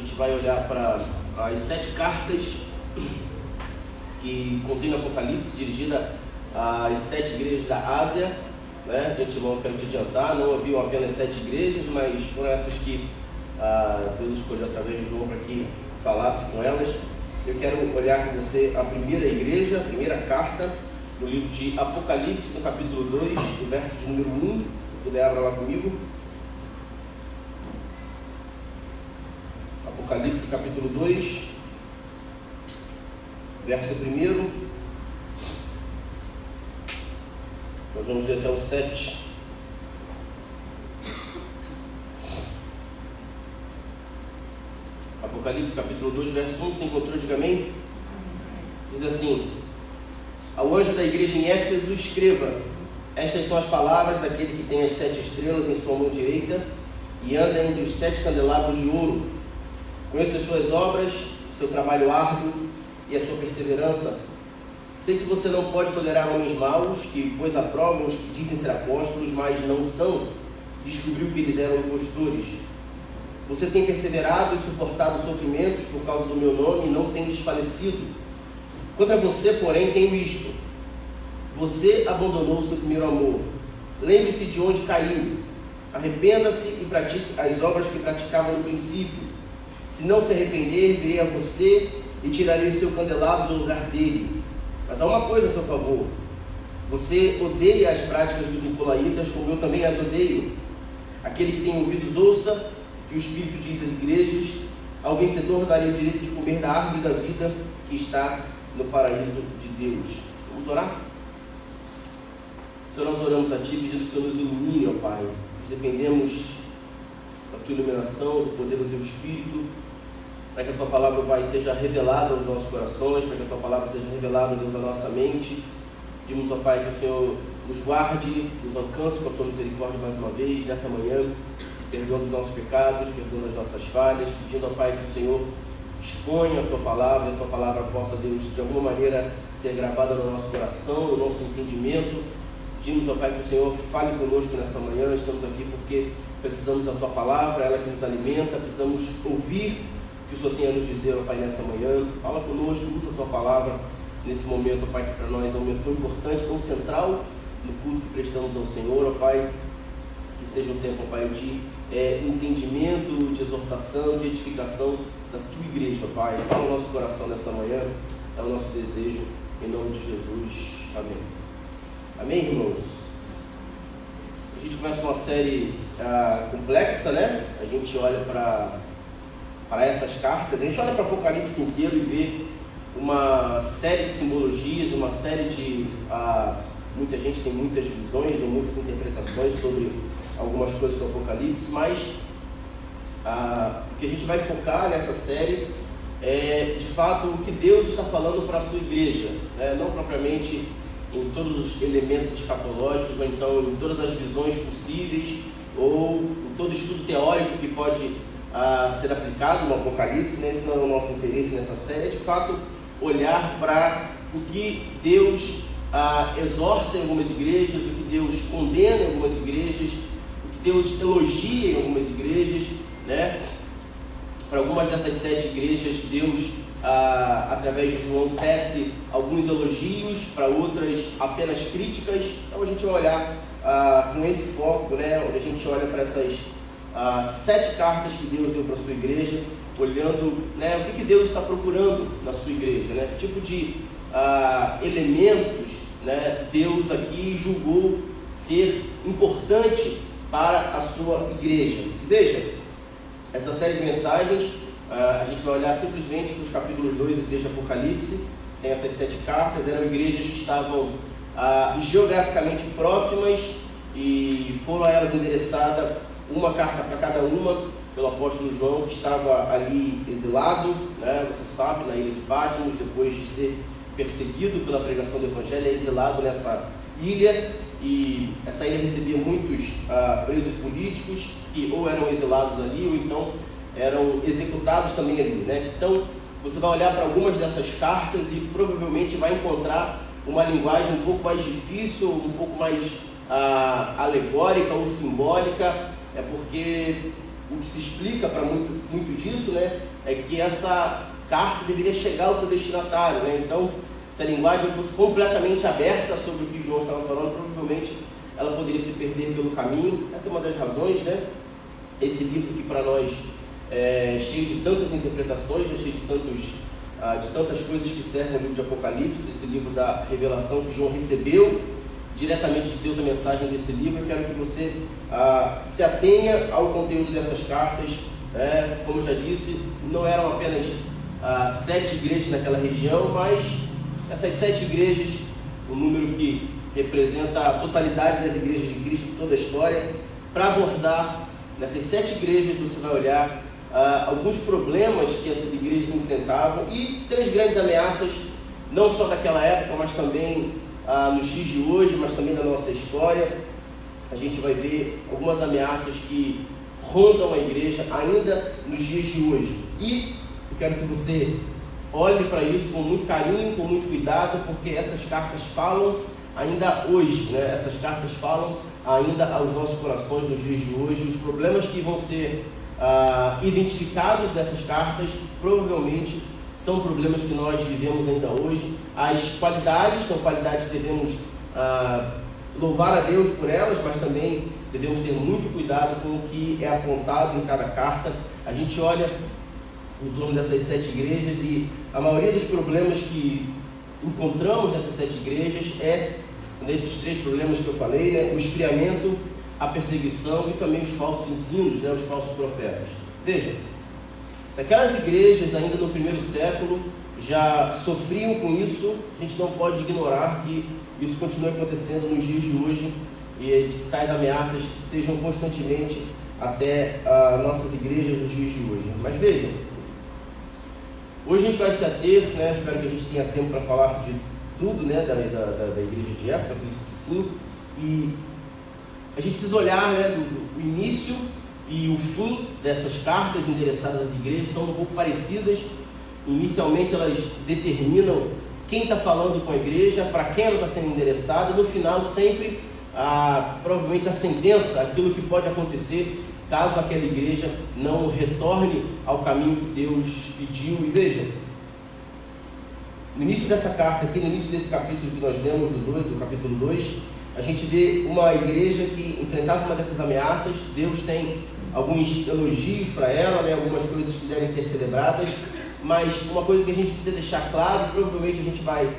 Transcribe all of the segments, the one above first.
gente vai olhar para as 7 cartas que contém no Apocalipse, dirigida às 7 igrejas da Ásia, né? De antemão, quero te adiantar, não haviam apenas 7 igrejas, mas foram essas que Deus escolheu através de João para que falasse com elas. Eu quero olhar com você a primeira igreja, a primeira carta do livro de Apocalipse, no capítulo 2, do verso de número 1. Se puder, abra lá comigo. Apocalipse, capítulo 2, verso 1. Nós vamos ver até o 7. Apocalipse, capítulo 2, verso 1. Você encontrou? Diga amém. Diz assim: ao anjo da igreja em Éfeso escreva: estas são as palavras daquele que tem as 7 estrelas em sua mão direita e anda entre os 7 candelabros de ouro. Conheço as suas obras, o seu trabalho árduo e a sua perseverança. Sei que você não pode tolerar homens maus, que pois aprovam os que dizem ser apóstolos, mas não são. Descobriu que eles eram impostores. Você tem perseverado e suportado sofrimentos por causa do meu nome e não tem desfalecido. Contra você, porém, tenho isto: você abandonou o seu primeiro amor. Lembre-se de onde caiu. Arrependa-se e pratique as obras que praticava no princípio. Se não se arrepender, virei a você e tirarei o seu candelabro do lugar dele. Mas há uma coisa a seu favor: você odeia as práticas dos nicolaítas, como eu também as odeio. Aquele que tem ouvidos, ouça que o Espírito diz às igrejas: ao vencedor darei o direito de comer da árvore da vida que está no paraíso de Deus. Vamos orar? Senhor, nós oramos a Ti pedindo que o Senhor nos ilumine, ó Pai. Nós dependemos da Tua iluminação, do poder do Teu Espírito, para que a Tua palavra, Pai, seja revelada aos nossos corações, para que a Tua palavra seja revelada, Deus, à nossa mente. Pedimos, ó Pai, que o Senhor nos guarde, nos alcance com a Tua misericórdia mais uma vez, nessa manhã, perdoando os nossos pecados, perdoando as nossas falhas, pedindo, ó Pai, que o Senhor exponha a Tua palavra, e a Tua palavra possa, Deus, de alguma maneira ser gravada no nosso coração, no nosso entendimento. Pedimos, ó Pai, que o Senhor fale conosco nessa manhã. Estamos aqui porque precisamos da Tua palavra, ela que nos alimenta, precisamos ouvir o que o Senhor tem a nos dizer, ó Pai, nessa manhã. Fala conosco, usa a Tua palavra nesse momento, ó Pai, que para nós é um momento tão importante, tão central no culto que prestamos ao Senhor, ó Pai. Que seja um tempo, ó Pai, de entendimento, de exortação, de edificação da Tua igreja, ó Pai. Fala o nosso coração nessa manhã, é o nosso desejo, em nome de Jesus. Amém. Amém, irmãos? A gente começa uma série complexa, né? A gente olha para essas cartas, a gente olha para o Apocalipse inteiro e vê uma série de simbologias, uma série de... muita gente tem muitas visões ou muitas interpretações sobre algumas coisas do Apocalipse, mas o que a gente vai focar nessa série é, de fato, o que Deus está falando para a sua igreja, né? Não propriamente em todos os elementos escatológicos, ou então em todas as visões possíveis, ou em todo estudo teórico que pode ser aplicado no Apocalipse, né? Esse não é o nosso interesse nessa série, é de fato olhar para o que Deus exorta em algumas igrejas, o que Deus condena em algumas igrejas, o que Deus elogia em algumas igrejas, né? Para algumas dessas 7 igrejas, Deus, através de João, tece alguns elogios, para outras apenas críticas. Então a gente vai olhar com esse foco, né? Onde a gente olha para essas 7 cartas que Deus deu para a sua igreja, olhando, né, o que Deus está procurando na sua igreja, né? Que tipo de elementos, né, Deus aqui julgou ser importante para a sua igreja. Veja, essa série de mensagens, a gente vai olhar simplesmente para os capítulos 2 e 3 de Apocalipse. Tem essas 7 cartas, eram igrejas que estavam geograficamente próximas e foram a elas endereçada uma carta para cada uma pelo apóstolo João, que estava ali exilado, né, você sabe, na ilha de Patmos, depois de ser perseguido pela pregação do Evangelho, é exilado nessa ilha, e essa ilha recebia muitos presos políticos que ou eram exilados ali ou então eram executados também ali, né? Então você vai olhar para algumas dessas cartas e provavelmente vai encontrar uma linguagem um pouco mais difícil, um pouco mais alegórica ou simbólica, porque o que se explica para muito disso, né, é que essa carta deveria chegar ao seu destinatário, né? Então, se a linguagem fosse completamente aberta sobre o que João estava falando, provavelmente ela poderia se perder pelo caminho. Essa é uma das razões, né? Esse livro que para nós é cheio de tantas interpretações, é cheio de tantas coisas que servem ao livro de Apocalipse, esse livro da revelação que João recebeu diretamente de Deus, a mensagem desse livro. Eu quero que você se atenha ao conteúdo dessas cartas. Como eu já disse, não eram apenas 7 igrejas naquela região, mas essas 7 igrejas, o número que representa a totalidade das igrejas de Cristo, toda a história. Para abordar nessas 7 igrejas, você vai olhar alguns problemas que essas igrejas enfrentavam e 3 grandes ameaças, não só daquela época, mas também nos dias de hoje, mas também da nossa história. A gente vai ver algumas ameaças que rondam a igreja ainda nos dias de hoje. E eu quero que você olhe para isso com muito carinho, com muito cuidado, porque essas cartas falam ainda hoje, né? Essas cartas falam ainda aos nossos corações nos dias de hoje. Os problemas que vão ser identificados nessas cartas provavelmente são problemas que nós vivemos ainda hoje. As qualidades são qualidades que devemos louvar a Deus por elas, mas também devemos ter muito cuidado com o que é apontado em cada carta. A gente olha em torno dessas 7 igrejas e a maioria dos problemas que encontramos nessas 7 igrejas é nesses 3 problemas que eu falei, né? O esfriamento, a perseguição e também os falsos ensinos, né? Os falsos profetas. Veja, se aquelas igrejas ainda no primeiro século já sofriam com isso, a gente não pode ignorar que isso continua acontecendo nos dias de hoje e que tais ameaças sejam constantemente até nossas igrejas nos dias de hoje. Mas veja, hoje a gente vai se ater, né? Espero que a gente tenha tempo para falar de tudo, né? Da igreja de Éfeso, acredito que sim. E a gente precisa olhar, né, o início e o fim dessas cartas endereçadas às igrejas são um pouco parecidas. Inicialmente elas determinam quem está falando com a igreja, para quem ela está sendo endereçada, e no final sempre provavelmente a sentença, aquilo que pode acontecer caso aquela igreja não retorne ao caminho que Deus pediu. E veja, no início dessa carta aqui, no início desse capítulo que nós lemos, do capítulo 2, a gente vê uma igreja que enfrentava uma dessas ameaças. Deus tem alguns elogios para ela, né, algumas coisas que devem ser celebradas, mas uma coisa que a gente precisa deixar claro, provavelmente a gente vai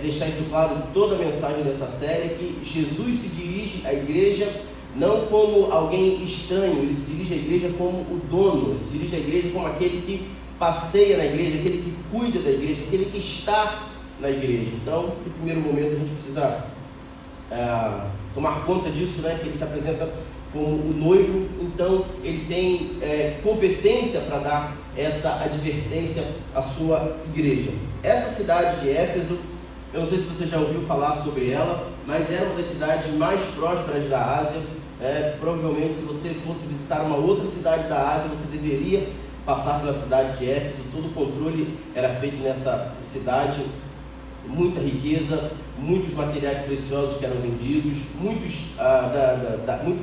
deixar isso claro em toda a mensagem dessa série, é que Jesus se dirige à igreja não como alguém estranho, ele se dirige à igreja como o dono, ele se dirige à igreja como aquele que passeia na igreja, aquele que cuida da igreja, aquele que está na igreja. Então, no primeiro momento, a gente precisa tomar conta disso, né? Que ele se apresenta como o noivo, então ele tem competência para dar essa advertência à sua igreja. Essa cidade de Éfeso, eu não sei se você já ouviu falar sobre ela, mas era uma das cidades mais prósperas da Ásia. Provavelmente, se você fosse visitar uma outra cidade da Ásia, você deveria passar pela cidade de Éfeso. Todo o controle era feito nessa cidade, muita riqueza, muitos materiais preciosos que eram vendidos, muito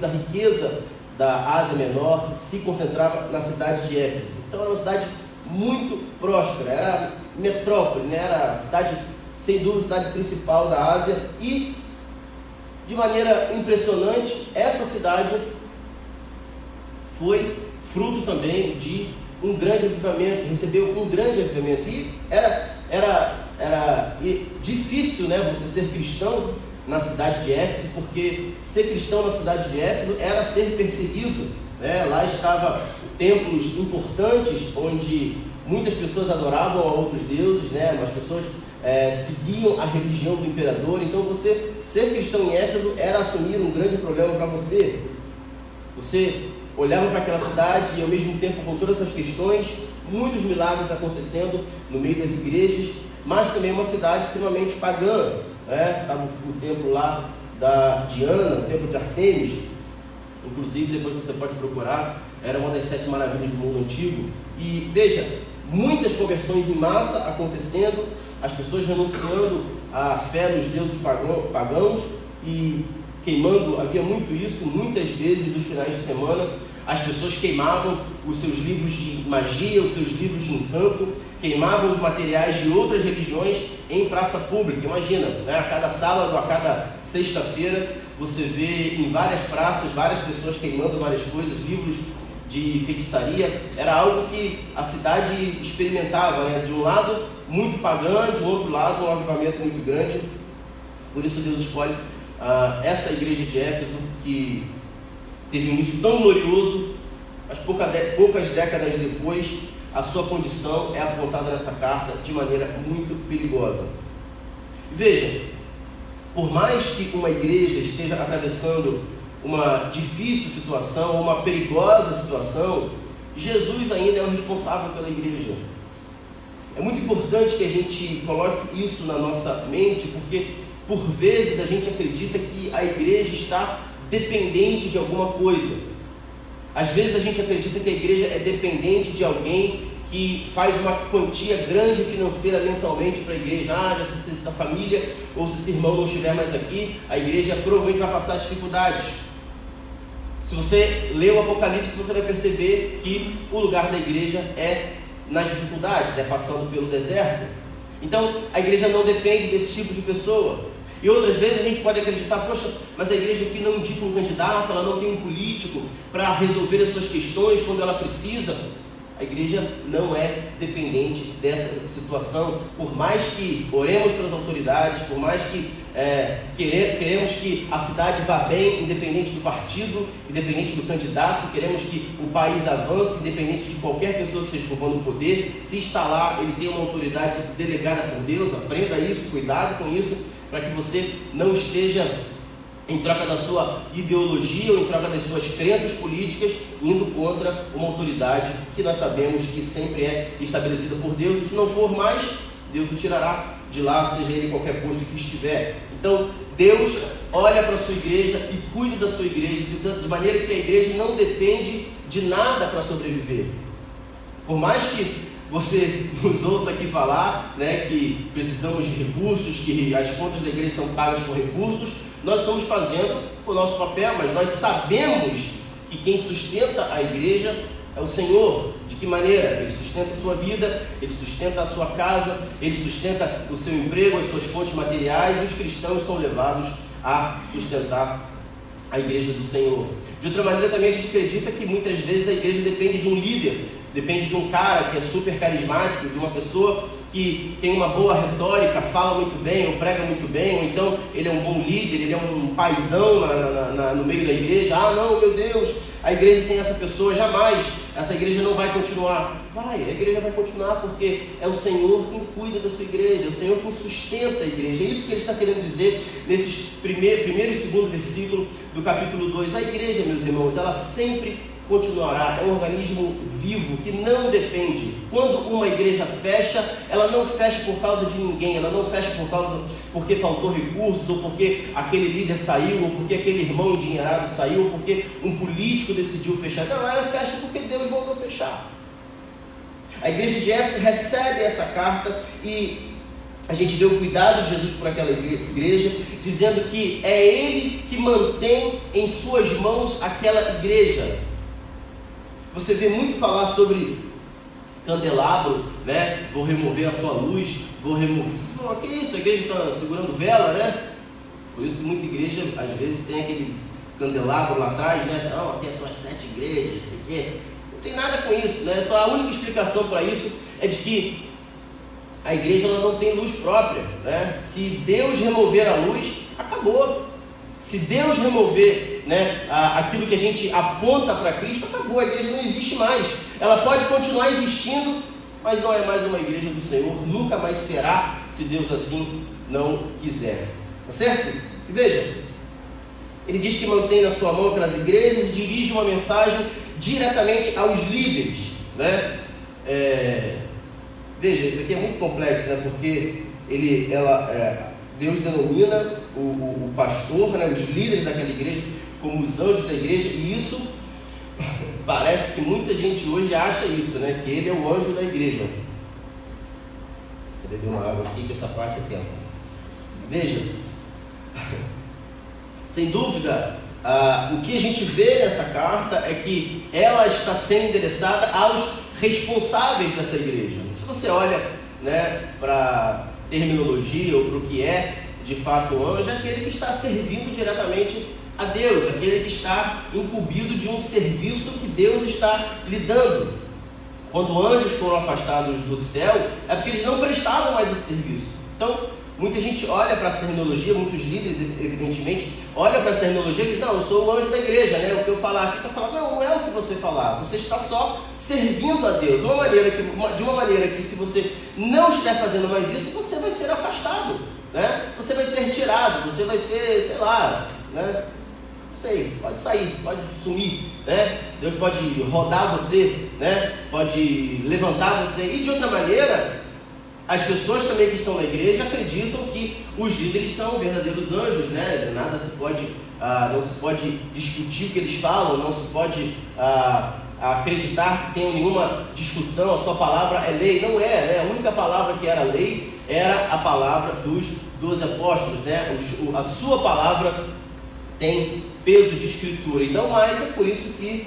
da riqueza da Ásia Menor se concentrava na cidade de Éfeso. Então era uma cidade muito próspera, era metrópole, né? Era a cidade, sem dúvida, a cidade principal da Ásia. E de maneira impressionante, essa cidade foi fruto também de um grande avivamento, recebeu um grande avivamento. E era difícil, né, você ser cristão na cidade de Éfeso, porque ser cristão na cidade de Éfeso era ser perseguido, né? Lá estavam templos importantes onde muitas pessoas adoravam a outros deuses, né? As pessoas seguiam a religião do imperador. Então você ser cristão em Éfeso era assumir um grande problema para você. Você olhava para aquela cidade e ao mesmo tempo, com todas essas questões, muitos milagres acontecendo no meio das igrejas, mas também uma cidade extremamente pagã, né? Estava o templo lá da Diana, o templo de Artemis, inclusive depois você pode procurar, era uma das 7 maravilhas do mundo antigo. E veja, muitas conversões em massa acontecendo, as pessoas renunciando à fé nos deuses pagãos e queimando. Havia muito isso, muitas vezes nos finais de semana, as pessoas queimavam os seus livros de magia, os seus livros de encanto, queimavam os materiais de outras religiões em praça pública. Imagina, né? A cada sábado, a cada sexta-feira, você vê em várias praças, várias pessoas queimando várias coisas, livros de feitiçaria. Era algo que a cidade experimentava, né? De um lado, muito pagã, de outro lado, um avivamento muito grande. Por isso Deus escolhe essa igreja de Éfeso, que teve um início tão glorioso, mas poucas décadas depois, a sua condição é apontada nessa carta de maneira muito perigosa. Veja, por mais que uma igreja esteja atravessando uma difícil situação, uma perigosa situação, Jesus ainda é o responsável pela igreja. É muito importante que a gente coloque isso na nossa mente, porque por vezes a gente acredita que a igreja está dependente de alguma coisa. Às vezes a gente acredita que a igreja é dependente de alguém que faz uma quantia grande financeira mensalmente para a igreja. Se essa família ou se esse irmão não estiver mais aqui, a igreja provavelmente vai passar dificuldades. Se você lê o Apocalipse, você vai perceber que o lugar da igreja é nas dificuldades, é passando pelo deserto. Então a igreja não depende desse tipo de pessoa. E outras vezes a gente pode acreditar, poxa, mas a igreja aqui não indica um candidato, ela não tem um político para resolver as suas questões quando ela precisa. A igreja não é dependente dessa situação. Por mais que oremos pelas autoridades, por mais que queremos que a cidade vá bem, independente do partido, independente do candidato, queremos que o país avance, independente de qualquer pessoa que esteja ocupando o poder. Se está lá, ele tem uma autoridade delegada por Deus. Aprenda isso, cuidado com isso, para que você não esteja em troca da sua ideologia ou em troca das suas crenças políticas, indo contra uma autoridade que nós sabemos que sempre é estabelecida por Deus, e se não for mais, Deus o tirará de lá, seja ele em qualquer posto que estiver. Então, Deus olha para a sua igreja e cuida da sua igreja, de maneira que a igreja não depende de nada para sobreviver. Por mais que você nos ouça aqui falar, né, que precisamos de recursos, que as contas da igreja são pagas com recursos, nós estamos fazendo o nosso papel, mas nós sabemos que quem sustenta a igreja é o Senhor. De que maneira? Ele sustenta a sua vida, Ele sustenta a sua casa, Ele sustenta o seu emprego, as suas fontes materiais, e os cristãos são levados a sustentar a igreja do Senhor. De outra maneira, também a gente acredita que muitas vezes a igreja depende de um líder, depende de um cara que é super carismático, de uma pessoa que tem uma boa retórica, fala muito bem, ou prega muito bem, ou então ele é um bom líder, ele é um paizão no meio da igreja. Não, meu Deus, a igreja sem essa pessoa jamais, essa igreja não vai continuar. A igreja vai continuar porque é o Senhor quem cuida da sua igreja, é o Senhor quem sustenta a igreja. É isso que ele está querendo dizer nesses primeiro e segundo versículo do capítulo 2. A igreja, meus irmãos, ela sempre continuará, é um organismo vivo que não depende. Quando uma igreja fecha, ela não fecha por causa de ninguém, ela não fecha porque faltou recursos, ou porque aquele líder saiu, ou porque aquele irmão endinheirado saiu, ou porque um político decidiu fechar. Não, ela fecha porque Deus mandou fechar. A igreja de Éfeso recebe essa carta e a gente vê o cuidado de Jesus por aquela igreja, dizendo que é Ele que mantém em suas mãos aquela igreja. Você vê muito falar sobre candelabro, né? Vou remover a sua luz, vou remover. Você fala, que isso? A igreja está segurando vela, né? Por isso que muita igreja, às vezes, tem aquele candelabro lá atrás, né? Não, aqui são as 7 igrejas, isso aqui. Não tem nada com isso, né? Só a única explicação para isso é de que a igreja ela não tem luz própria, né? Se Deus remover a luz, acabou. Se Deus remover, né, aquilo que a gente aponta para Cristo, acabou, a igreja não existe mais. Ela pode continuar existindo, mas não é mais uma igreja do Senhor, nunca mais será, se Deus assim não quiser. Tá certo? E veja, ele diz que mantém na sua mão aquelas igrejas e dirige uma mensagem diretamente aos líderes, né? Veja, isso aqui é muito complexo, né? Porque Deus denomina o pastor, né, os líderes daquela igreja, como os anjos da igreja, e isso parece que muita gente hoje acha isso, né? Que ele é o anjo da igreja. Vou beber uma água aqui, que essa parte é tensa. Veja, sem dúvida, o que a gente vê nessa carta é que ela está sendo endereçada aos responsáveis dessa igreja. Se você olha, né, para terminologia ou para o que é de fato o anjo, é aquele que está servindo diretamente a Deus, aquele que está incumbido de um serviço que Deus está lhe dando. Quando anjos foram afastados do céu, é porque eles não prestavam mais esse serviço. Então, muita gente olha para essa terminologia, muitos líderes, evidentemente, olham para essa terminologia e dizem, não, eu sou o anjo da igreja, né? O que eu falar aqui está falando, não é o que você falar, você está só servindo a Deus, de uma maneira que se você não estiver fazendo mais isso, você vai ser afastado, né? Você vai ser retirado, você vai ser, sei lá, né? Não sei, pode sair, pode sumir, né? Deus pode rodar você, né? Pode levantar você, e de outra maneira, as pessoas também que estão na igreja acreditam que os líderes são verdadeiros anjos, né? Nada se pode, não se pode discutir o que eles falam, não se pode acreditar que tenham nenhuma discussão, a sua palavra é lei. Não é, né? A única palavra que era lei era a palavra dos 12 apóstolos, né? A sua palavra tem peso de escritura, e não mais. É por isso que,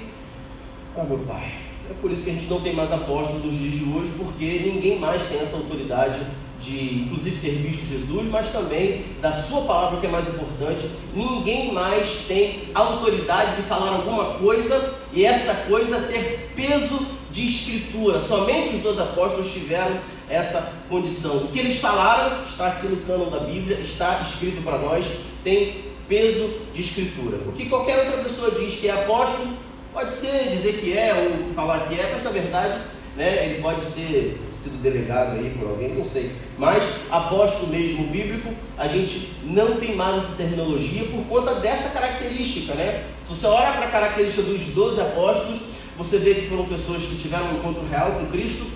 meu pai, é por isso que a gente não tem mais apóstolos nos dias de hoje, porque ninguém mais tem essa autoridade de, inclusive, ter visto Jesus, mas também da sua palavra, que é mais importante. Ninguém mais tem autoridade de falar alguma coisa e essa coisa ter peso de escritura. Somente os 12 apóstolos tiveram essa condição. O que eles falaram está aqui no cânon da Bíblia, está escrito para nós, tem peso de escritura. O que qualquer outra pessoa diz que é apóstolo, pode ser dizer que é ou falar que é, mas na verdade, né, ele pode ter sido delegado aí por alguém, não sei. Mas apóstolo mesmo bíblico, a gente não tem mais essa terminologia por conta dessa característica, né? Se você olha para a característica dos 12 apóstolos, você vê que foram pessoas que tiveram um encontro real com Cristo,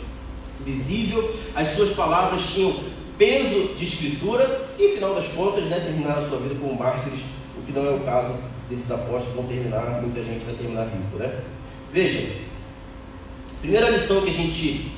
visível, as suas palavras tinham peso de escritura e, final das contas, né, terminaram a sua vida como mártires, o que não é o caso desses apóstolos que vão terminar, muita gente vai terminar vivo, né? Veja, a primeira lição que a gente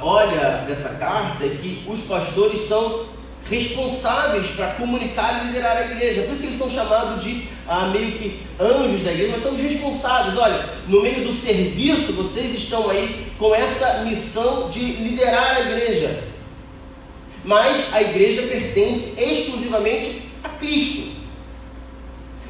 olha dessa carta é que os pastores são responsáveis para comunicar e liderar a igreja. Por isso que eles são chamados de meio que anjos da igreja, mas são os responsáveis. Olha, no meio do serviço, vocês estão aí com essa missão de liderar a igreja. Mas a igreja pertence exclusivamente a Cristo.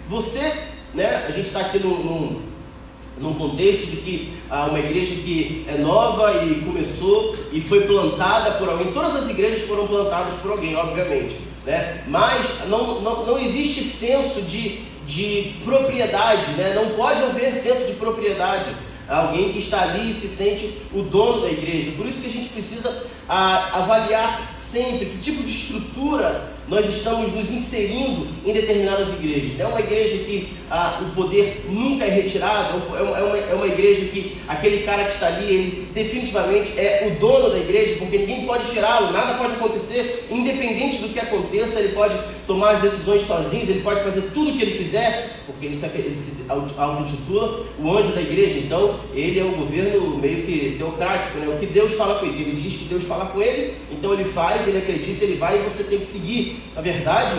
Você, né, a gente está aqui num contexto de que uma igreja que é nova e começou e foi plantada por alguém. Todas as igrejas foram plantadas por alguém, obviamente, né? Mas não existe senso de propriedade, né? Não pode haver senso de propriedade. Alguém que está ali e se sente o dono da igreja. Por isso que a gente precisa avaliar sempre que tipo de estrutura nós estamos nos inserindo em determinadas igrejas. É uma igreja que o poder nunca é retirado, é uma igreja que aquele cara que está ali, ele definitivamente é o dono da igreja, porque ninguém pode tirá-lo, nada pode acontecer, independente do que aconteça, ele pode tomar as decisões sozinho, ele pode fazer tudo o que ele quiser, porque ele se auto-intitula o anjo da igreja. Então ele é um governo meio que teocrático, né? O que Deus fala com ele, ele diz que Deus fala com ele, então ele faz, ele acredita, ele vai e você tem que seguir. Na verdade,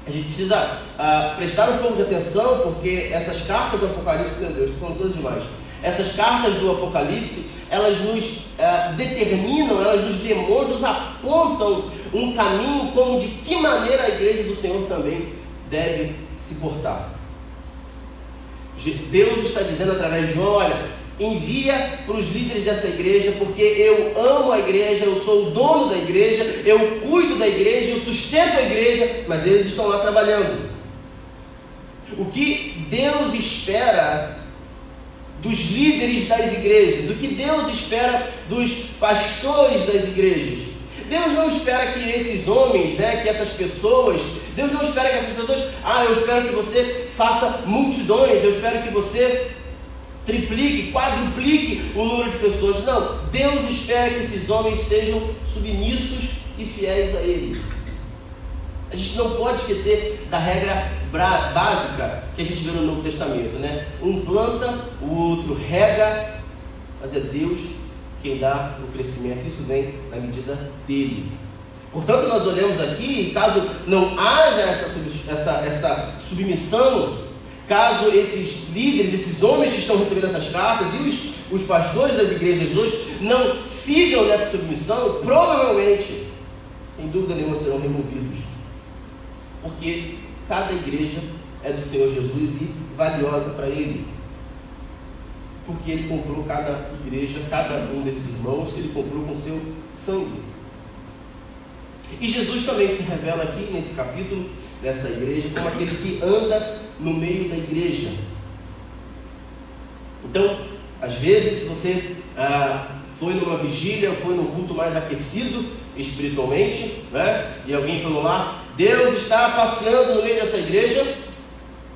a gente precisa prestar um pouco de atenção, porque essas cartas do Apocalipse, meu Deus, estou falando todas demais. Essas cartas do Apocalipse, elas nos determinam, elas nos demonstram, nos apontam um caminho como de que maneira a igreja do Senhor também deve se portar. Deus está dizendo através de João, olha, envia para os líderes dessa igreja, porque eu amo a igreja, eu sou o dono da igreja, eu cuido da igreja, eu sustento a igreja, mas eles estão lá trabalhando. O que Deus espera dos líderes das igrejas, o que Deus espera dos pastores das igrejas? Deus não espera que esses homens, né, que essas pessoas, Deus não espera que essas pessoas, eu espero que você faça multidões, eu espero que você triplique, quadruplique o número de pessoas. Não, Deus espera que esses homens sejam submissos e fiéis a Ele. A gente não pode esquecer da regra básica que a gente vê no Novo Testamento, né? Um planta, o outro rega, mas é Deus quem dá o crescimento. Isso vem na medida dele. Portanto, nós olhamos aqui, e caso não haja essa submissão, caso esses líderes, esses homens que estão recebendo essas cartas e os pastores das igrejas hoje não sigam nessa submissão, provavelmente, sem dúvida nenhuma, serão removidos. Porque cada igreja é do Senhor Jesus e valiosa para Ele. Porque Ele comprou cada igreja, cada um desses irmãos, Ele comprou com seu sangue. E Jesus também se revela aqui nesse capítulo, dessa igreja, como aquele que anda no meio da igreja. Então, às vezes, se você foi numa vigília, foi num culto mais aquecido espiritualmente, né? E alguém falou lá, Deus está passeando no meio dessa igreja,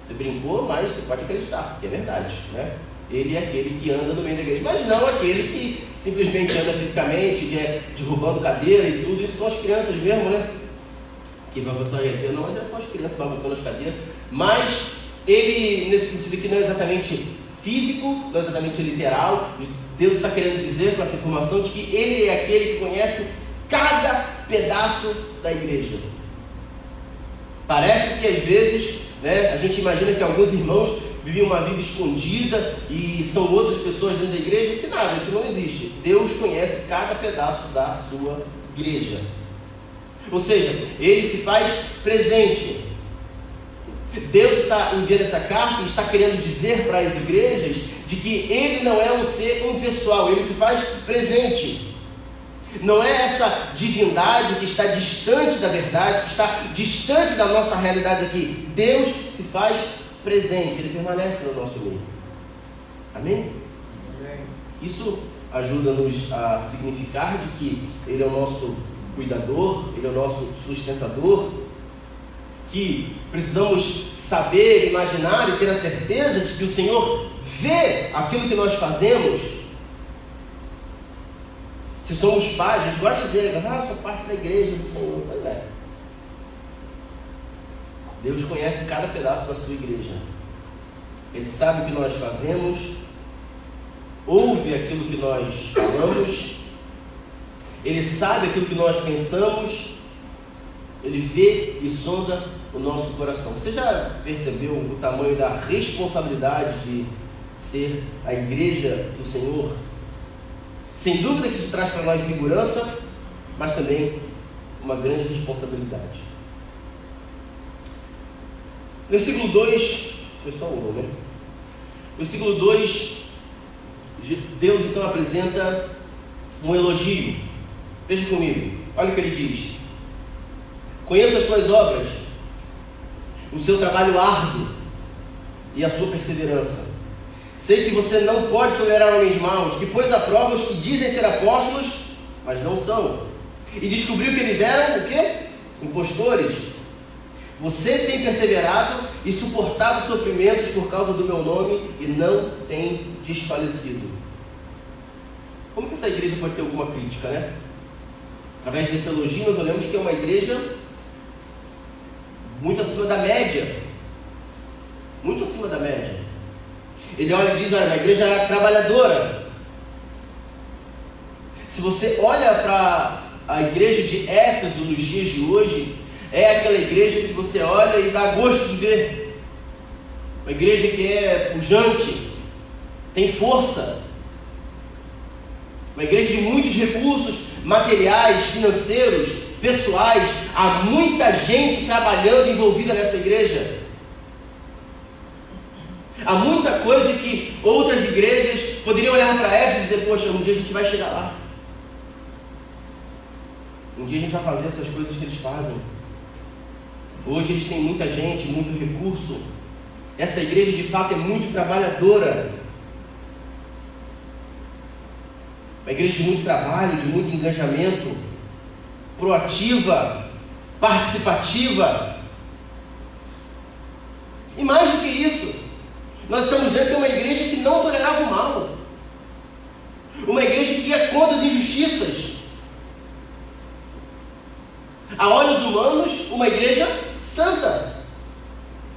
você brincou, mas você pode acreditar, que é verdade, né? Ele é aquele que anda no meio da igreja, mas não aquele que simplesmente anda fisicamente, derrubando cadeira e tudo. Isso são as crianças mesmo, né? Que bagunçam a cadeira, não, mas são as crianças bagunçando as cadeiras. Mas ele, nesse sentido aqui, não é exatamente físico, não é exatamente literal. Deus está querendo dizer com essa informação de que Ele é aquele que conhece cada pedaço da igreja. Parece que às vezes, né, a gente imagina que alguns irmãos viviam uma vida escondida e são outras pessoas dentro da igreja, que nada, isso não existe. Deus conhece cada pedaço da sua igreja. Ou seja, Ele se faz presente. Deus está enviando essa carta e está querendo dizer para as igrejas de que Ele não é um ser impessoal, Ele se faz presente. Não é essa divindade que está distante da verdade, que está distante da nossa realidade aqui. Deus se faz presente, Ele permanece no nosso meio. Amém? Amém. Isso ajuda-nos a significar de que Ele é o nosso cuidador, Ele é o nosso sustentador, que precisamos saber, imaginar e ter a certeza de que o Senhor vê aquilo que nós fazemos. Se somos pais, a gente gosta de dizer, eu sou parte da igreja do Senhor. Pois é. Deus conhece cada pedaço da sua igreja. Ele sabe o que nós fazemos, ouve aquilo que nós falamos, Ele sabe aquilo que nós pensamos, Ele vê e sonda o nosso coração. Você já percebeu o tamanho da responsabilidade de ser a igreja do Senhor? Sem dúvida que isso traz para nós segurança, mas também uma grande responsabilidade. Versículo 2, foi só um, né? Versículo 2, Deus então apresenta um elogio. Veja comigo, olha o que Ele diz. Conheço as suas obras, o seu trabalho árduo e a sua perseverança. Sei que você não pode tolerar homens maus, que pôs à prova os que dizem ser apóstolos, mas não são. E descobriu que eles eram o quê? Impostores. Você tem perseverado e suportado sofrimentos por causa do meu nome e não tem desfalecido. Como que essa igreja pode ter alguma crítica, né? Através desse elogio nós olhamos que é uma igreja muito acima da média. Muito acima da média. Ele olha e diz, olha, a igreja é trabalhadora. Se você olha para a igreja de Éfeso nos dias de hoje, é aquela igreja que você olha e dá gosto de ver. Uma igreja que é pujante, tem força. Uma igreja de muitos recursos materiais, financeiros, pessoais. Há muita gente trabalhando envolvida nessa igreja. Há muita coisa que outras igrejas poderiam olhar para Éfeso e dizer, poxa, um dia a gente vai chegar lá. Um dia a gente vai fazer essas coisas que eles fazem. Hoje eles têm muita gente, muito recurso. Essa igreja de fato é muito trabalhadora. Uma igreja de muito trabalho, de muito engajamento, proativa, participativa. E mais do que isso, nós estamos vendo que é uma igreja que não tolerava o mal. Uma igreja que ia contra as injustiças. A olhos humanos, uma igreja santa.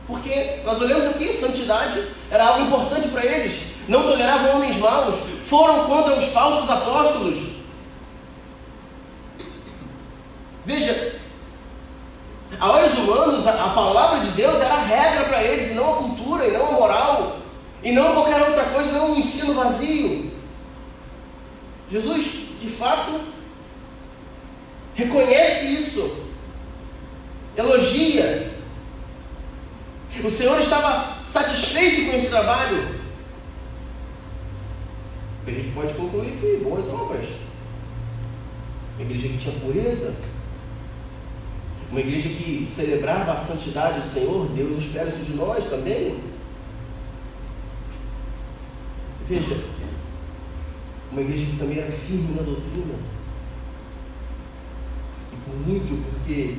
Porque nós olhamos aqui, santidade era algo importante para eles. Não toleravam homens maus. Foram contra os falsos apóstolos. Veja, a olhos humanos, a palavra de Deus era a regra para eles, e não a cultura, e não E não qualquer outra coisa, não um ensino vazio. Jesus, de fato, reconhece isso, elogia. O Senhor estava satisfeito com esse trabalho. A gente pode concluir que boas obras. Uma igreja que tinha pureza, uma igreja que celebrava a santidade do Senhor. Deus espera isso de nós também. Veja, uma igreja que também era firme na doutrina. E por muito, porque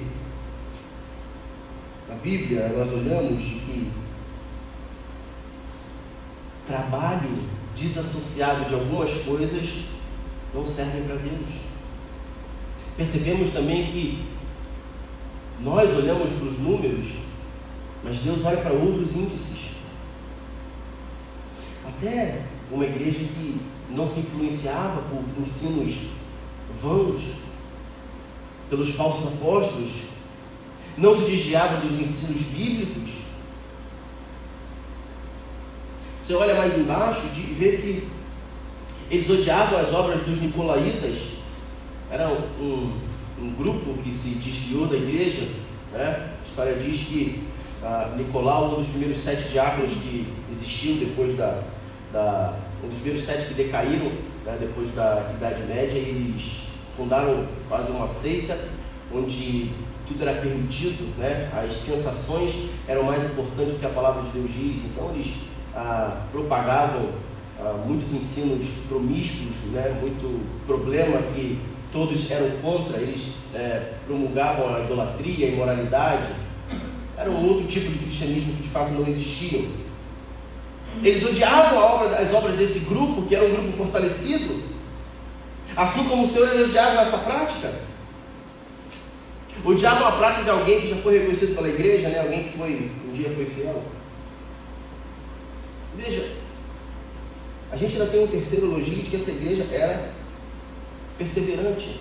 na Bíblia nós olhamos de que trabalho desassociado de algumas coisas não servem para Deus. Percebemos também que nós olhamos para os números, mas Deus olha para outros índices. Até uma igreja que não se influenciava por ensinos vãos, pelos falsos apóstolos, não se desviava dos ensinos bíblicos. Você olha mais embaixo e vê que eles odiavam as obras dos nicolaítas. Era um grupo que se desviou da igreja, né? A história diz que Nicolau, um dos primeiros 7 diáconos que existiu depois um dos primeiros 7 que decaíram, né, depois da Idade Média, eles fundaram quase uma seita, onde tudo era permitido, né? As sensações eram mais importantes do que a palavra de Deus diz. Então eles propagavam muitos ensinos promíscuos, né? Muito problema que todos eram contra. Eles promulgavam a idolatria, a imoralidade. Era um outro tipo de cristianismo que de fato não existia. Eles odiavam as obras desse grupo, que era um grupo fortalecido, assim como o Senhor odiava essa prática. Odiavam a prática de alguém que já foi reconhecido pela igreja, né? Alguém que um dia foi fiel. Veja, a gente ainda tem um terceiro elogio de que essa igreja era perseverante.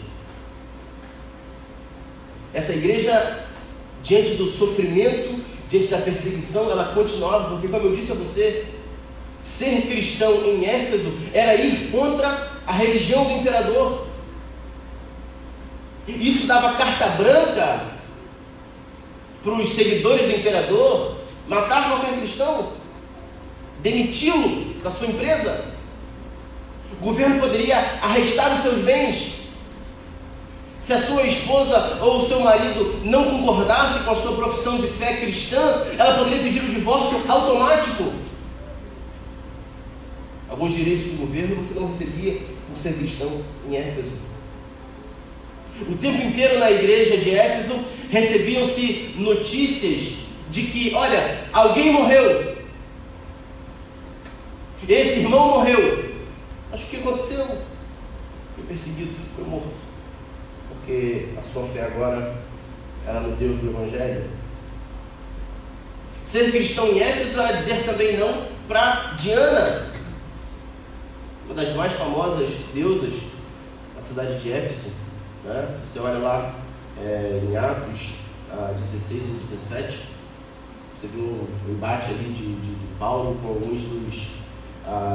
Essa igreja, diante do sofrimento, diante da perseguição, ela continuava, porque, como eu disse a você, ser cristão em Éfeso era ir contra a religião do imperador. Isso dava carta branca para os seguidores do imperador matar qualquer cristão, demiti-lo da sua empresa. O governo poderia arrestar os seus bens. Se a sua esposa ou o seu marido não concordasse com a sua profissão de fé cristã, ela poderia pedir o divórcio automático. Alguns direitos do governo você não recebia por ser cristão em Éfeso. O tempo inteiro na igreja de Éfeso recebiam-se notícias de que, olha, alguém morreu. Esse irmão morreu. Mas o que aconteceu? Foi perseguido, foi morto. Porque a sua fé agora era no Deus do Evangelho. Ser cristão em Éfeso era dizer também não para Diana, uma das mais famosas deusas da cidade de Éfeso, né? Você olha lá em Atos 16 e 17, você vê um embate ali de Paulo com alguns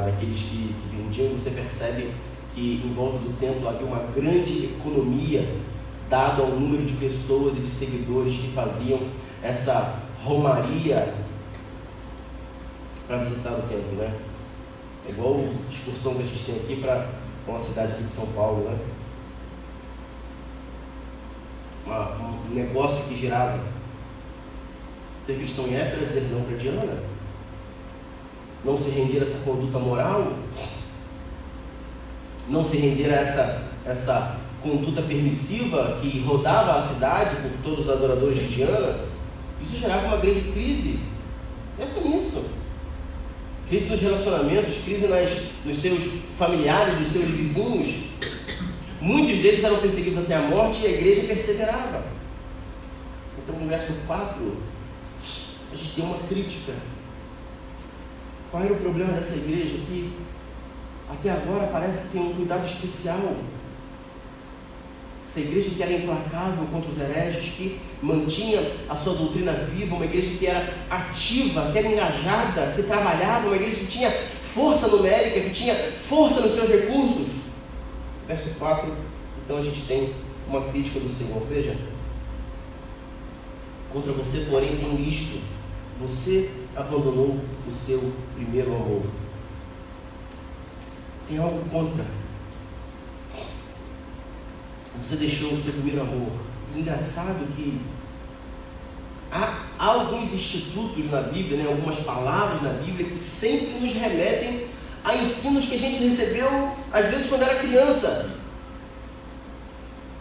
daqueles que vendiam. Você percebe que em volta do templo havia uma grande economia, dada ao número de pessoas e de seguidores que faziam essa romaria para visitar o templo, né? É igual a excursão que a gente tem aqui para uma cidade aqui de São Paulo, né? Um negócio que girava. Ser cristão em Éfeso era dizer não para Diana, não se render a essa conduta moral, não se render a essa conduta permissiva que rodava a cidade por todos os adoradores de Diana. Isso gerava uma grande crise. Pensa nisso. Crise nos relacionamentos, crise nos seus familiares, nos seus vizinhos. Muitos deles eram perseguidos até a morte e a igreja perseverava. Então, no verso 4, a gente tem uma crítica. Qual era o problema dessa igreja? Que até agora parece que tem um cuidado especial. Essa essa igreja que era implacável contra os hereges, que mantinha a sua doutrina viva, uma igreja que era ativa, que era engajada, que trabalhava, uma igreja que tinha força numérica, que tinha força nos seus recursos. Verso 4, então a gente tem uma crítica do Senhor. Veja, contra você, porém, tem isto: você abandonou o seu primeiro amor. Tem algo contra. Você deixou o seu primeiro amor. Engraçado que há alguns institutos na Bíblia, né, algumas palavras na Bíblia que sempre nos remetem a ensinos que a gente recebeu, às vezes, quando era criança.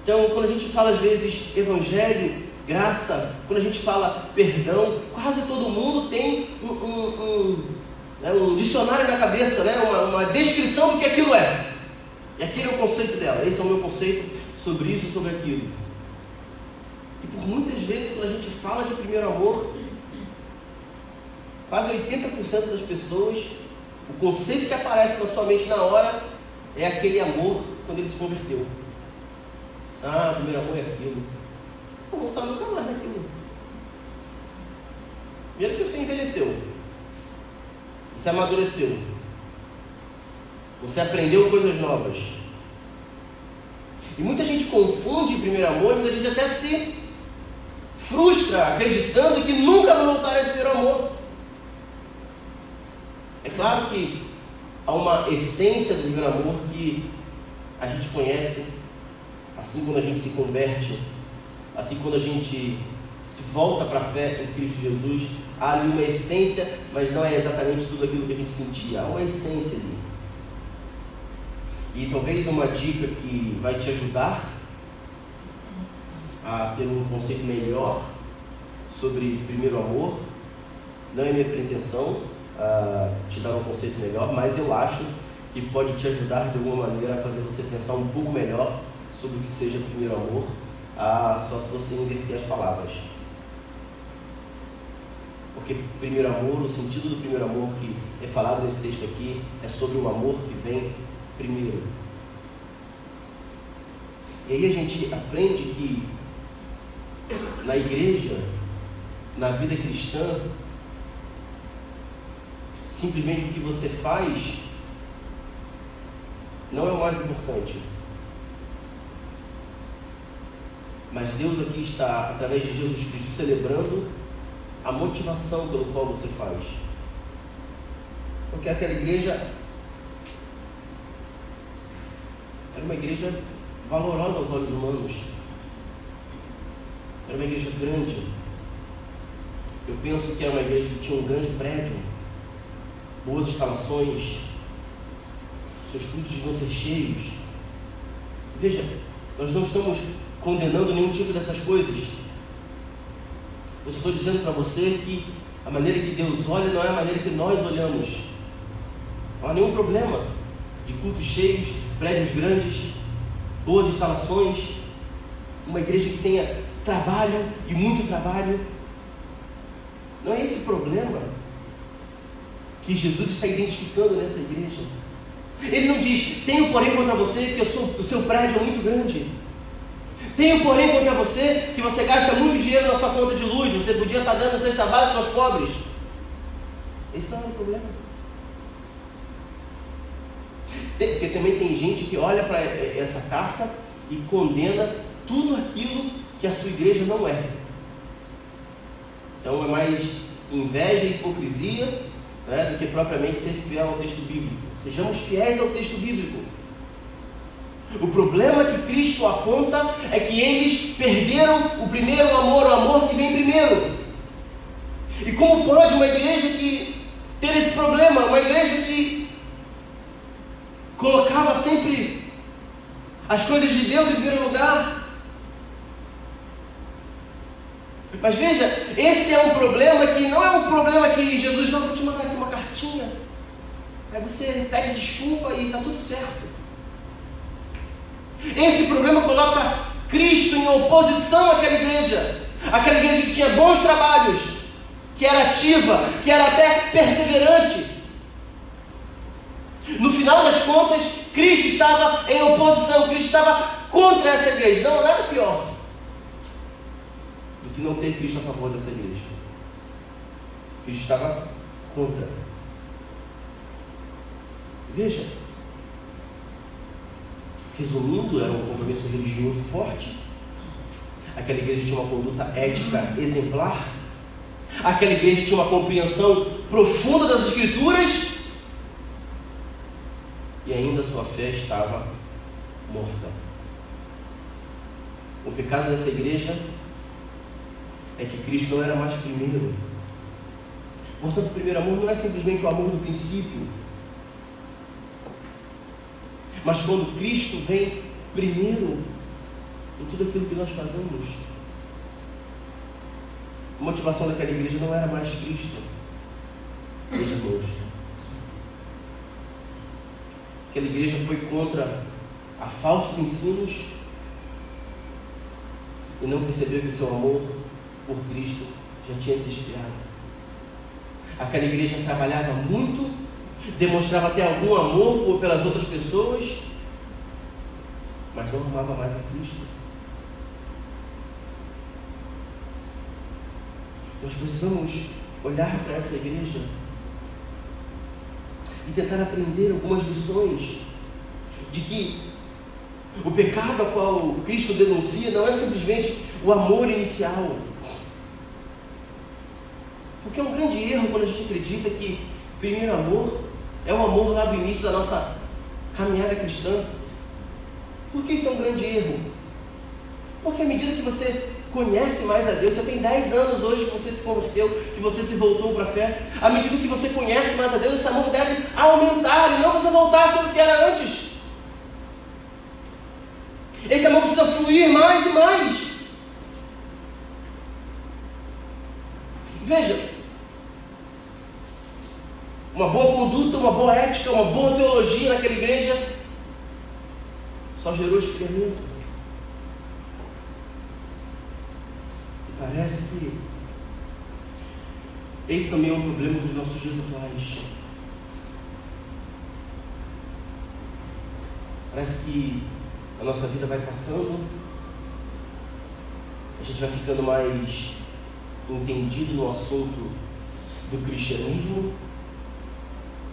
Então, quando a gente fala, às vezes, evangelho, graça, quando a gente fala perdão, quase todo mundo tem um dicionário na cabeça, né, uma descrição do que aquilo é. E aquele é o conceito dela. Esse é o meu conceito sobre isso, sobre aquilo. E por muitas vezes, quando a gente fala de primeiro amor, quase 80% das pessoas, o conceito que aparece na sua mente na hora é aquele amor quando ele se converteu. Ah, primeiro amor é aquilo. Não vou voltar nunca mais naquilo. Primeiro que você envelheceu, você amadureceu, você aprendeu coisas novas. E muita gente confunde primeiro amor, muita gente até se frustra acreditando que nunca vai voltar a esse primeiro amor. É claro que há uma essência do primeiro amor que a gente conhece, assim quando a gente se converte, assim quando a gente se volta para a fé em Cristo Jesus, há ali uma essência, mas não é exatamente tudo aquilo que a gente sentia, há uma essência ali. E talvez uma dica que vai te ajudar a ter um conceito melhor sobre primeiro amor, não é minha pretensão te dar um conceito melhor, mas eu acho que pode te ajudar de alguma maneira a fazer você pensar um pouco melhor sobre o que seja primeiro amor, só se você inverter as palavras. Porque primeiro amor, o sentido do primeiro amor que é falado nesse texto aqui, é sobre o amor que vem primeiro. E aí a gente aprende que na igreja, na vida cristã, simplesmente o que você faz não é o mais importante. Mas Deus aqui está, através de Jesus Cristo, celebrando a motivação pelo qual você faz. Porque aquela igreja era uma igreja valorosa aos olhos humanos. Era uma igreja grande. Eu penso que era uma igreja que tinha um grande prédio, boas instalações, seus cultos deviam ser cheios. Veja, nós não estamos condenando nenhum tipo dessas coisas. Eu estou dizendo para você que a maneira que Deus olha não é a maneira que nós olhamos. Não há nenhum problema de cultos cheios, prédios grandes, boas instalações, uma igreja que tenha trabalho e muito trabalho. Não é esse o problema que Jesus está identificando nessa igreja. Ele não diz: tenho porém contra você que o seu prédio é muito grande. Tenho porém contra você que você gasta muito dinheiro na sua conta de luz, você podia estar dando cesta básica aos pobres. Esse não é o problema. Porque também tem gente que olha para essa carta e condena tudo aquilo que a sua igreja não é. Então é mais inveja e hipocrisia, né, do que propriamente ser fiel ao texto bíblico. Sejamos fiéis ao texto bíblico. O problema que Cristo aponta é que eles perderam o primeiro amor, o amor que vem primeiro. E como pode uma igreja que ter esse problema, uma igreja que colocava sempre as coisas de Deus em primeiro lugar? Mas veja, esse é um problema que não é um problema que Jesus não vai te mandar aqui uma cartinha, aí você pede desculpa e está tudo certo. Esse problema coloca Cristo em oposição àquela igreja que tinha bons trabalhos, que era ativa, que era até perseverante. No final das contas, Cristo estava em oposição, Cristo estava contra essa igreja. Não, nada pior do que não ter Cristo a favor dessa igreja. Cristo estava contra. Veja, resumindo, era um compromisso religioso forte. Aquela igreja tinha uma conduta ética exemplar. Aquela igreja tinha uma compreensão profunda das Escrituras. E ainda sua fé estava morta. O pecado dessa igreja é que Cristo não era mais primeiro. Portanto, o primeiro amor não é simplesmente o amor do princípio. Mas quando Cristo vem primeiro em tudo aquilo que nós fazemos, a motivação daquela igreja não era mais Cristo. Veja, irmãos, aquela igreja foi contra a falsos ensinos e não percebeu que o seu amor por Cristo já tinha se esfriado. Aquela igreja trabalhava muito, demonstrava até algum amor pelas outras pessoas, mas não amava mais a Cristo. Nós precisamos olhar para essa igreja e tentar aprender algumas lições de que o pecado ao qual Cristo denuncia não é simplesmente o amor inicial. Porque é um grande erro quando a gente acredita que o primeiro amor é o amor lá do início da nossa caminhada cristã. Por que isso é um grande erro? Porque à medida que você conhece mais a Deus, você tem 10 anos hoje que você se converteu, que você se voltou para a fé, à medida que você conhece mais a Deus, esse amor deve aumentar e não você voltar a ser o que era antes. Esse amor precisa fluir mais e mais. Veja, uma boa conduta, uma boa ética, uma boa teologia naquela igreja só gerou esfriamento. E parece que esse também é um problema dos nossos dias atuais. Parece que a nossa vida vai passando, a gente vai ficando mais entendido no assunto do cristianismo,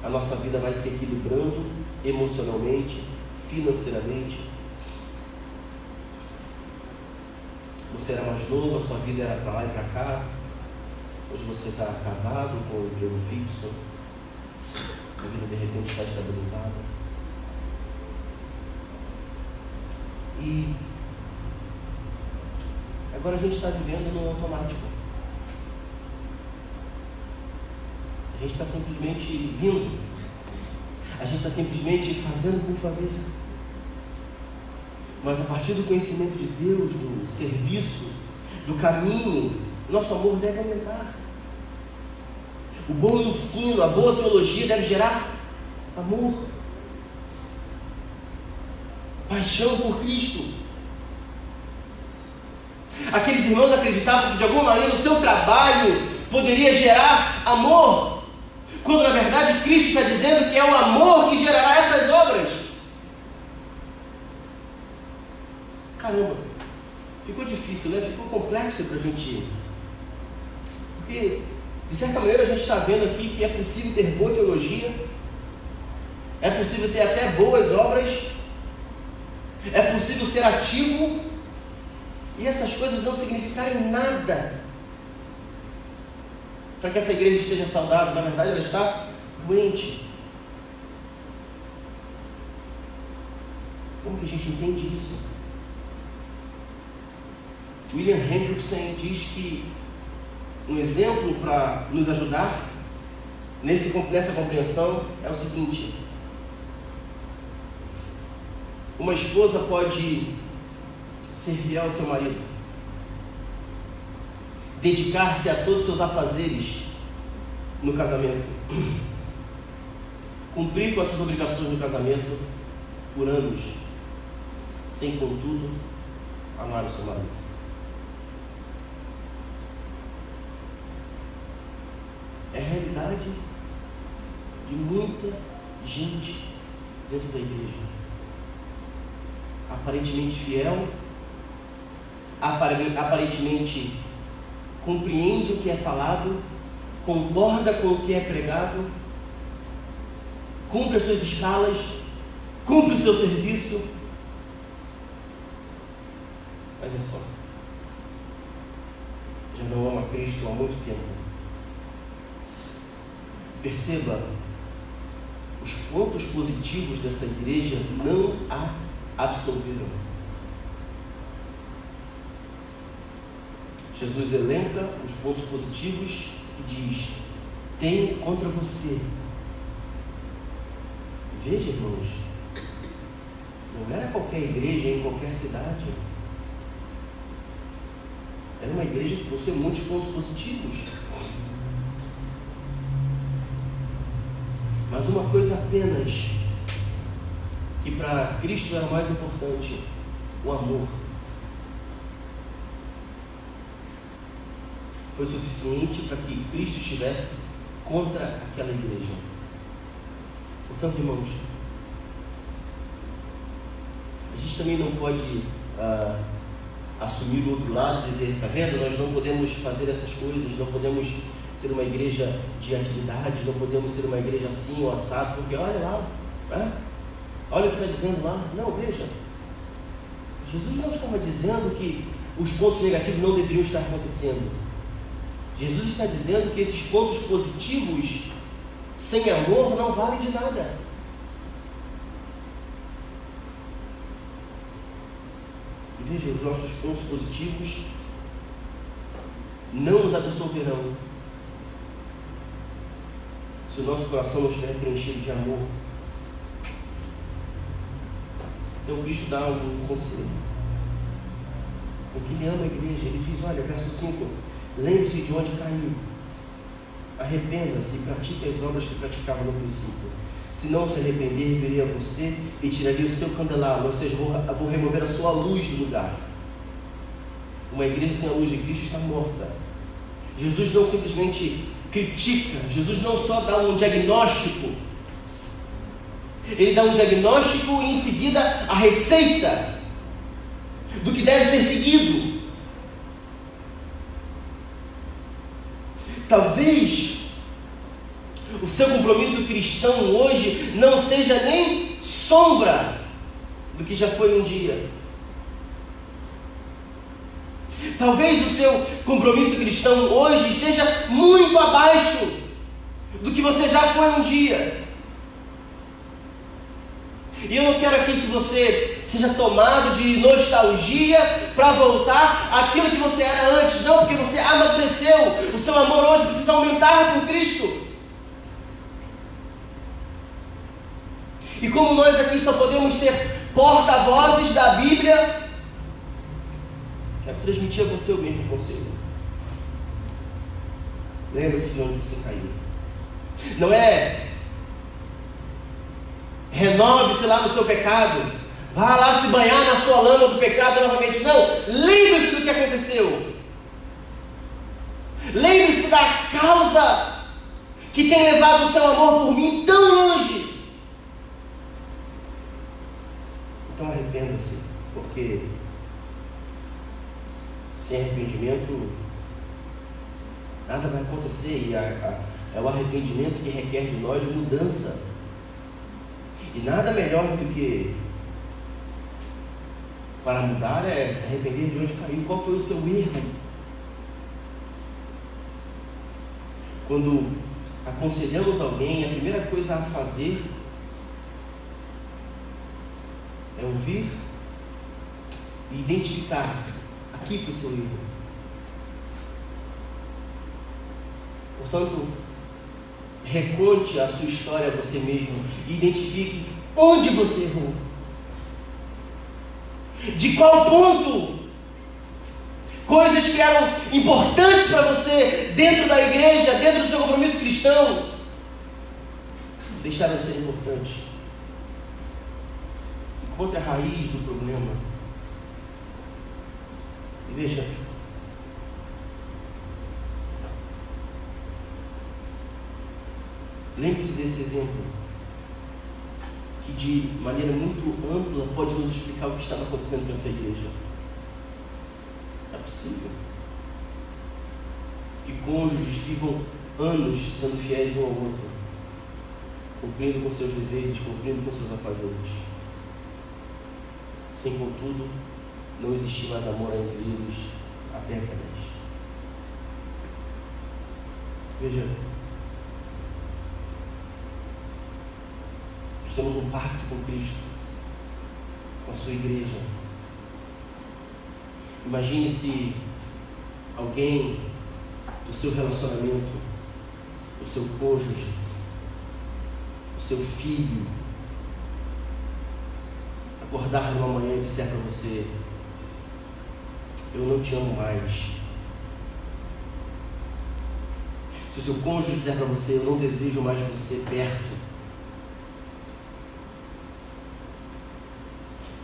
a nossa vida vai se equilibrando emocionalmente, financeiramente. Você era mais novo, a sua vida era para lá e para cá. Hoje você está casado, com um emprego fixo, sua vida de repente está estabilizada. E agora a gente está vivendo no automático. A gente está simplesmente vindo. A gente está simplesmente fazendo por fazer. Mas a partir do conhecimento de Deus, do serviço, do caminho, nosso amor deve aumentar. O bom ensino, a boa teologia deve gerar amor, paixão por Cristo. Aqueles irmãos acreditavam que de alguma maneira o seu trabalho poderia gerar amor, quando na verdade Cristo está dizendo que é o amor que gerará essas obras. Caramba, ficou difícil, né? Ficou complexo para a gente, porque de certa maneira a gente está vendo aqui que é possível ter boa teologia, é possível ter até boas obras, é possível ser ativo, e essas coisas não significarem nada para que essa igreja esteja saudável. Na verdade ela está doente. Como que a gente entende isso? William Hendrickson diz que um exemplo para nos ajudar nessa compreensão é o seguinte: uma esposa pode ser fiel ao seu marido, dedicar-se a todos os seus afazeres no casamento, cumprir com as suas obrigações no casamento por anos, sem contudo amar o seu marido. É a realidade de muita gente dentro da igreja. Aparentemente fiel, aparentemente compreende o que é falado, concorda com o que é pregado, cumpre as suas escalas, cumpre o seu serviço, mas é só. Já não ama Cristo há muito tempo. Perceba, os pontos positivos dessa igreja não a absolveram. Jesus elenca os pontos positivos e diz: tenho contra você. Veja, irmãos, não era qualquer igreja em qualquer cidade. Era uma igreja que possuía muitos pontos positivos. Mas uma coisa apenas, que para Cristo era mais importante: o amor. Foi suficiente para que Cristo estivesse contra aquela igreja. Portanto, irmãos, a gente também não pode assumir o outro lado e dizer: está vendo, nós não podemos fazer essas coisas, não podemos ser uma igreja de atividades, não podemos ser uma igreja assim ou assado, porque olha lá, olha o que está dizendo lá. Não, veja, Jesus não estava dizendo que os pontos negativos não deveriam estar acontecendo. Jesus está dizendo que esses pontos positivos sem amor não valem de nada. E veja, os nossos pontos positivos não nos absolverão se o nosso coração não estiver preenchido de amor. Então Cristo dá um conselho, porque Ele ama a igreja. Ele diz, olha, verso 5: lembre-se de onde caiu, arrependa-se e pratique as obras que praticava no princípio. Se não se arrepender, viria a você e tiraria o seu candelabro, ou seja, vou remover a sua luz do lugar. Uma igreja sem a luz de Cristo está morta. Jesus não simplesmente critica, Jesus não só dá um diagnóstico, Ele dá um diagnóstico e em seguida a receita do que deve ser seguido. Talvez o seu compromisso cristão hoje não seja nem sombra do que já foi um dia. Talvez o seu compromisso cristão hoje esteja muito abaixo do que você já foi um dia. E eu não quero aqui que você seja tomado de nostalgia para voltar àquilo que você era antes. Não, porque você amadureceu. O seu amor hoje precisa aumentar por Cristo. E como nós aqui só podemos ser porta-vozes da Bíblia, quero transmitir a você o mesmo conselho. Lembre-se de onde você caiu. Não é renove-se lá no seu pecado, vá lá se banhar na sua lama do pecado novamente. Não, lembre-se do que aconteceu. Lembre-se da causa que tem levado o seu amor por mim tão longe. Então arrependa-se, porque sem arrependimento nada vai acontecer. E é o arrependimento que requer de nós mudança. E nada melhor do que para mudar é se arrepender de onde caiu. Qual foi o seu erro? Quando aconselhamos alguém, a primeira coisa a fazer é ouvir e identificar: aqui foi o seu erro. Portanto, reconte a sua história a você mesmo e identifique onde você errou. De qual ponto coisas que eram importantes para você dentro da igreja, dentro do seu compromisso cristão, deixaram de ser importantes. Encontre a raiz do problema. E veja, lembre-se desse exemplo. que de maneira muito ampla pode nos explicar o que estava acontecendo com essa igreja. É possível que cônjuges vivam anos sendo fiéis um ao outro, cumprindo com seus deveres, cumprindo com seus afazeres, sem, contudo, não existir mais amor entre eles há décadas. Veja, nós temos um pacto com Cristo, com a sua igreja. Imagine se alguém do seu relacionamento, o seu cônjuge, o seu filho, acordar numa manhã e disser para você: eu não te amo mais. Se o seu cônjuge disser para você: eu não desejo mais você perto,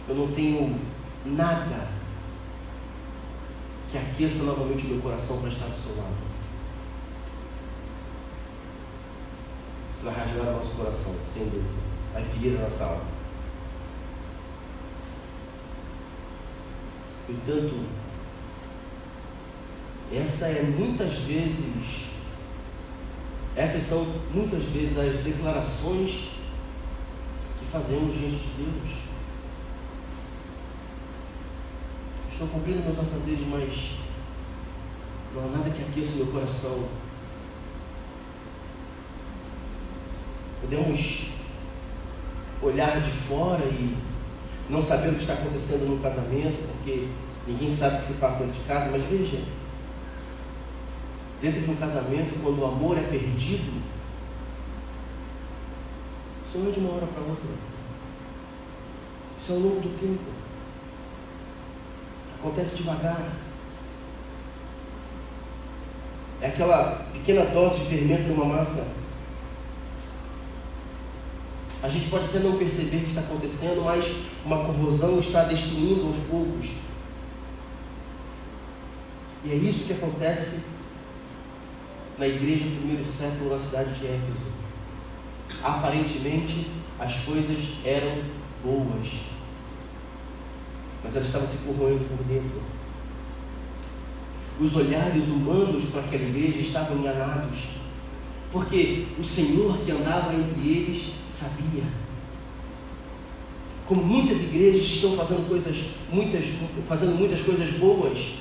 eu não tenho nada que aqueça novamente o meu coração para estar do seu lado. Isso vai rasgar o nosso coração, sem dúvida. Vai ferir a nossa alma. Portanto, essas são muitas vezes as declarações que fazemos diante de Deus. Estou cumprindo meus afazeres, mas não há nada que aqueça o meu coração. Podemos olhar de fora e não saber o que está acontecendo no casamento, porque ninguém sabe o que se passa dentro de casa, mas veja, dentro de um casamento, quando o amor é perdido, isso não é de uma hora para outra. Isso é ao longo do tempo. Acontece devagar. É aquela pequena dose de fermento numa massa. A gente pode até não perceber o que está acontecendo, mas uma corrosão está destruindo aos poucos. E é isso que acontece na igreja do primeiro século, na cidade de Éfeso. Aparentemente, as coisas eram boas, mas elas estavam se corroendo por dentro. Os olhares humanos para aquela igreja estavam enganados, porque o Senhor que andava entre eles sabia. Como muitas igrejas estão fazendo muitas coisas boas,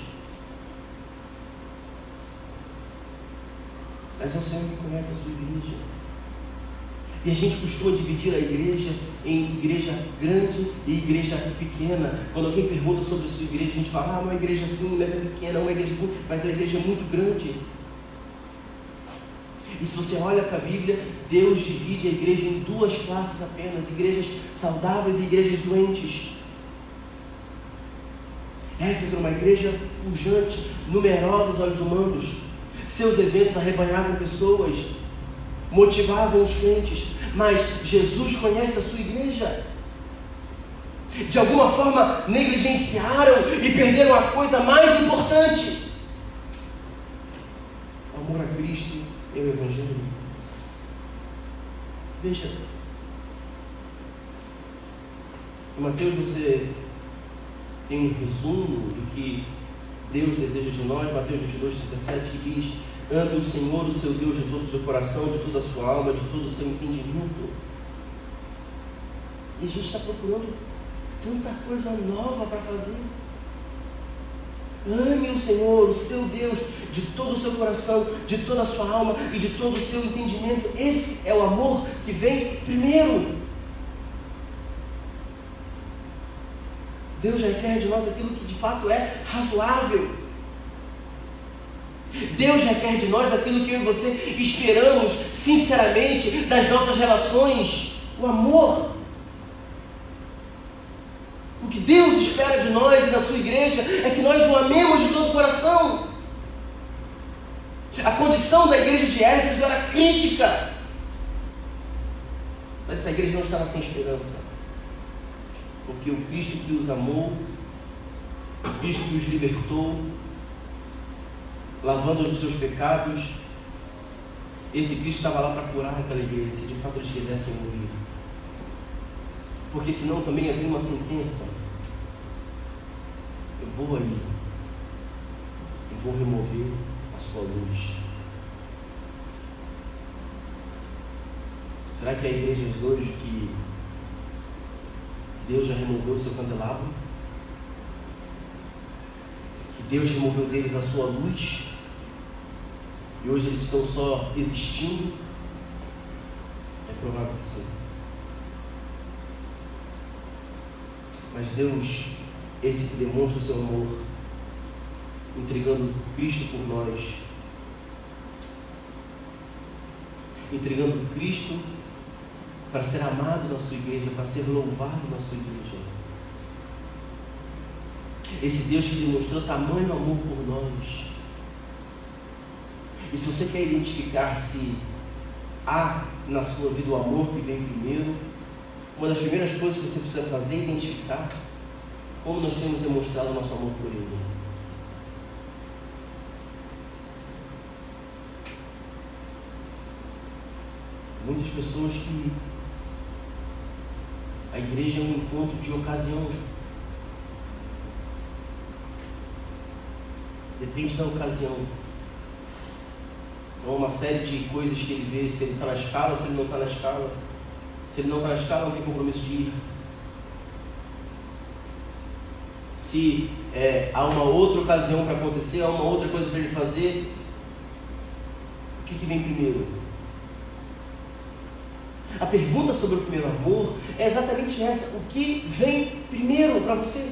mas é o Senhor que conhece a sua igreja. E a gente costuma dividir a igreja em igreja grande e igreja pequena. Quando alguém pergunta sobre a sua igreja, a gente fala: uma igreja sim, mas é pequena, uma igreja sim, mas a igreja é muito grande. E se você olha para a Bíblia, Deus divide a igreja em duas classes apenas: igrejas saudáveis e igrejas doentes. Éfeso era uma igreja pujante, numerosa aos olhos humanos. Seus eventos arrebanhavam pessoas, motivavam os crentes, mas Jesus conhece a sua igreja. De alguma forma negligenciaram e perderam a coisa mais importante: o amor a Cristo e o Evangelho. Veja, em Mateus você tem um resumo do que Deus deseja de nós. Mateus 22:37, que diz: ame o Senhor, o seu Deus, de todo o seu coração, de toda a sua alma, de todo o seu entendimento. E a gente está procurando tanta coisa nova para fazer. Ame o Senhor, o seu Deus, de todo o seu coração, de toda a sua alma e de todo o seu entendimento. Esse é o amor que vem primeiro. Deus já requer de nós aquilo que de fato é razoável. Deus requer de nós aquilo que eu e você esperamos sinceramente das nossas relações: o amor. O que Deus espera de nós e da sua igreja é que nós o amemos de todo o coração. A condição da igreja de Éfeso era crítica, mas essa igreja não estava sem esperança, porque o Cristo que os amou, o Cristo que os libertou, lavando-os dos seus pecados, esse Cristo estava lá para curar aquela igreja, se de fato eles quisessem ouvir. Porque senão também havia uma sentença. Eu vou aí, eu vou remover a sua luz. Será que há igrejas hoje que Deus já removeu o seu candelabro? Que Deus removeu deles a sua luz? E hoje eles estão só existindo? É provável que sim. Mas Deus, esse que demonstra o seu amor, entregando Cristo por nós, entregando Cristo para ser amado na sua igreja, para ser louvado na sua igreja. Esse Deus que demonstrou tamanho amor por nós. E se você quer identificar se há na sua vida o amor que vem primeiro, uma das primeiras coisas que você precisa fazer é identificar como nós temos demonstrado o nosso amor por Ele. Muitas pessoas que a igreja é um encontro de ocasião. Depende da ocasião. Então, uma série de coisas que ele vê, se ele está na escala ou se ele não está na escala. Se ele não está na escala, não tem compromisso de ir. Se há uma outra ocasião para acontecer, há uma outra coisa para ele fazer, o que vem primeiro? A pergunta sobre o primeiro amor é exatamente essa: o que vem primeiro para você?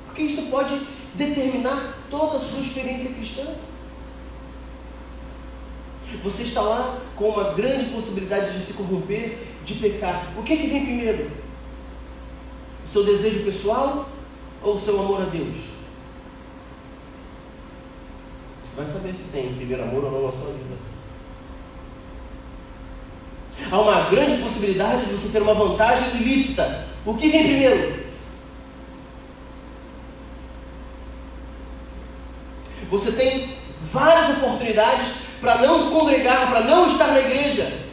Porque isso pode determinar toda a sua experiência cristã. Você está lá com uma grande possibilidade de se corromper, de pecar. O que vem primeiro? O seu desejo pessoal ou o seu amor a Deus? Você vai saber se tem primeiro amor ou não na sua vida. Há uma grande possibilidade de você ter uma vantagem ilícita. O que vem primeiro? Você tem várias oportunidades para não congregar, para não estar na igreja.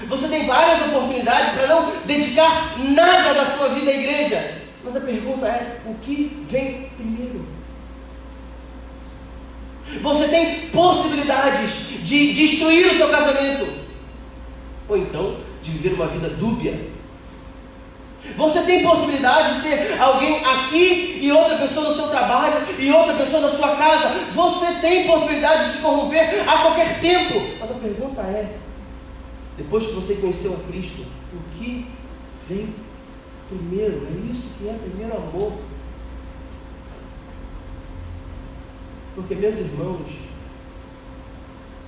Você tem várias oportunidades para não dedicar nada da sua vida à igreja. Mas a pergunta é: o que vem primeiro? Você tem possibilidades de destruir o seu casamento, ou então de viver uma vida dúbia. Você tem possibilidade de ser alguém aqui e outra pessoa no seu trabalho e outra pessoa na sua casa. Você tem possibilidade de se corromper a qualquer tempo. Mas a pergunta é: depois que você conheceu a Cristo, o que vem primeiro? É isso que é primeiro amor. Porque, meus irmãos,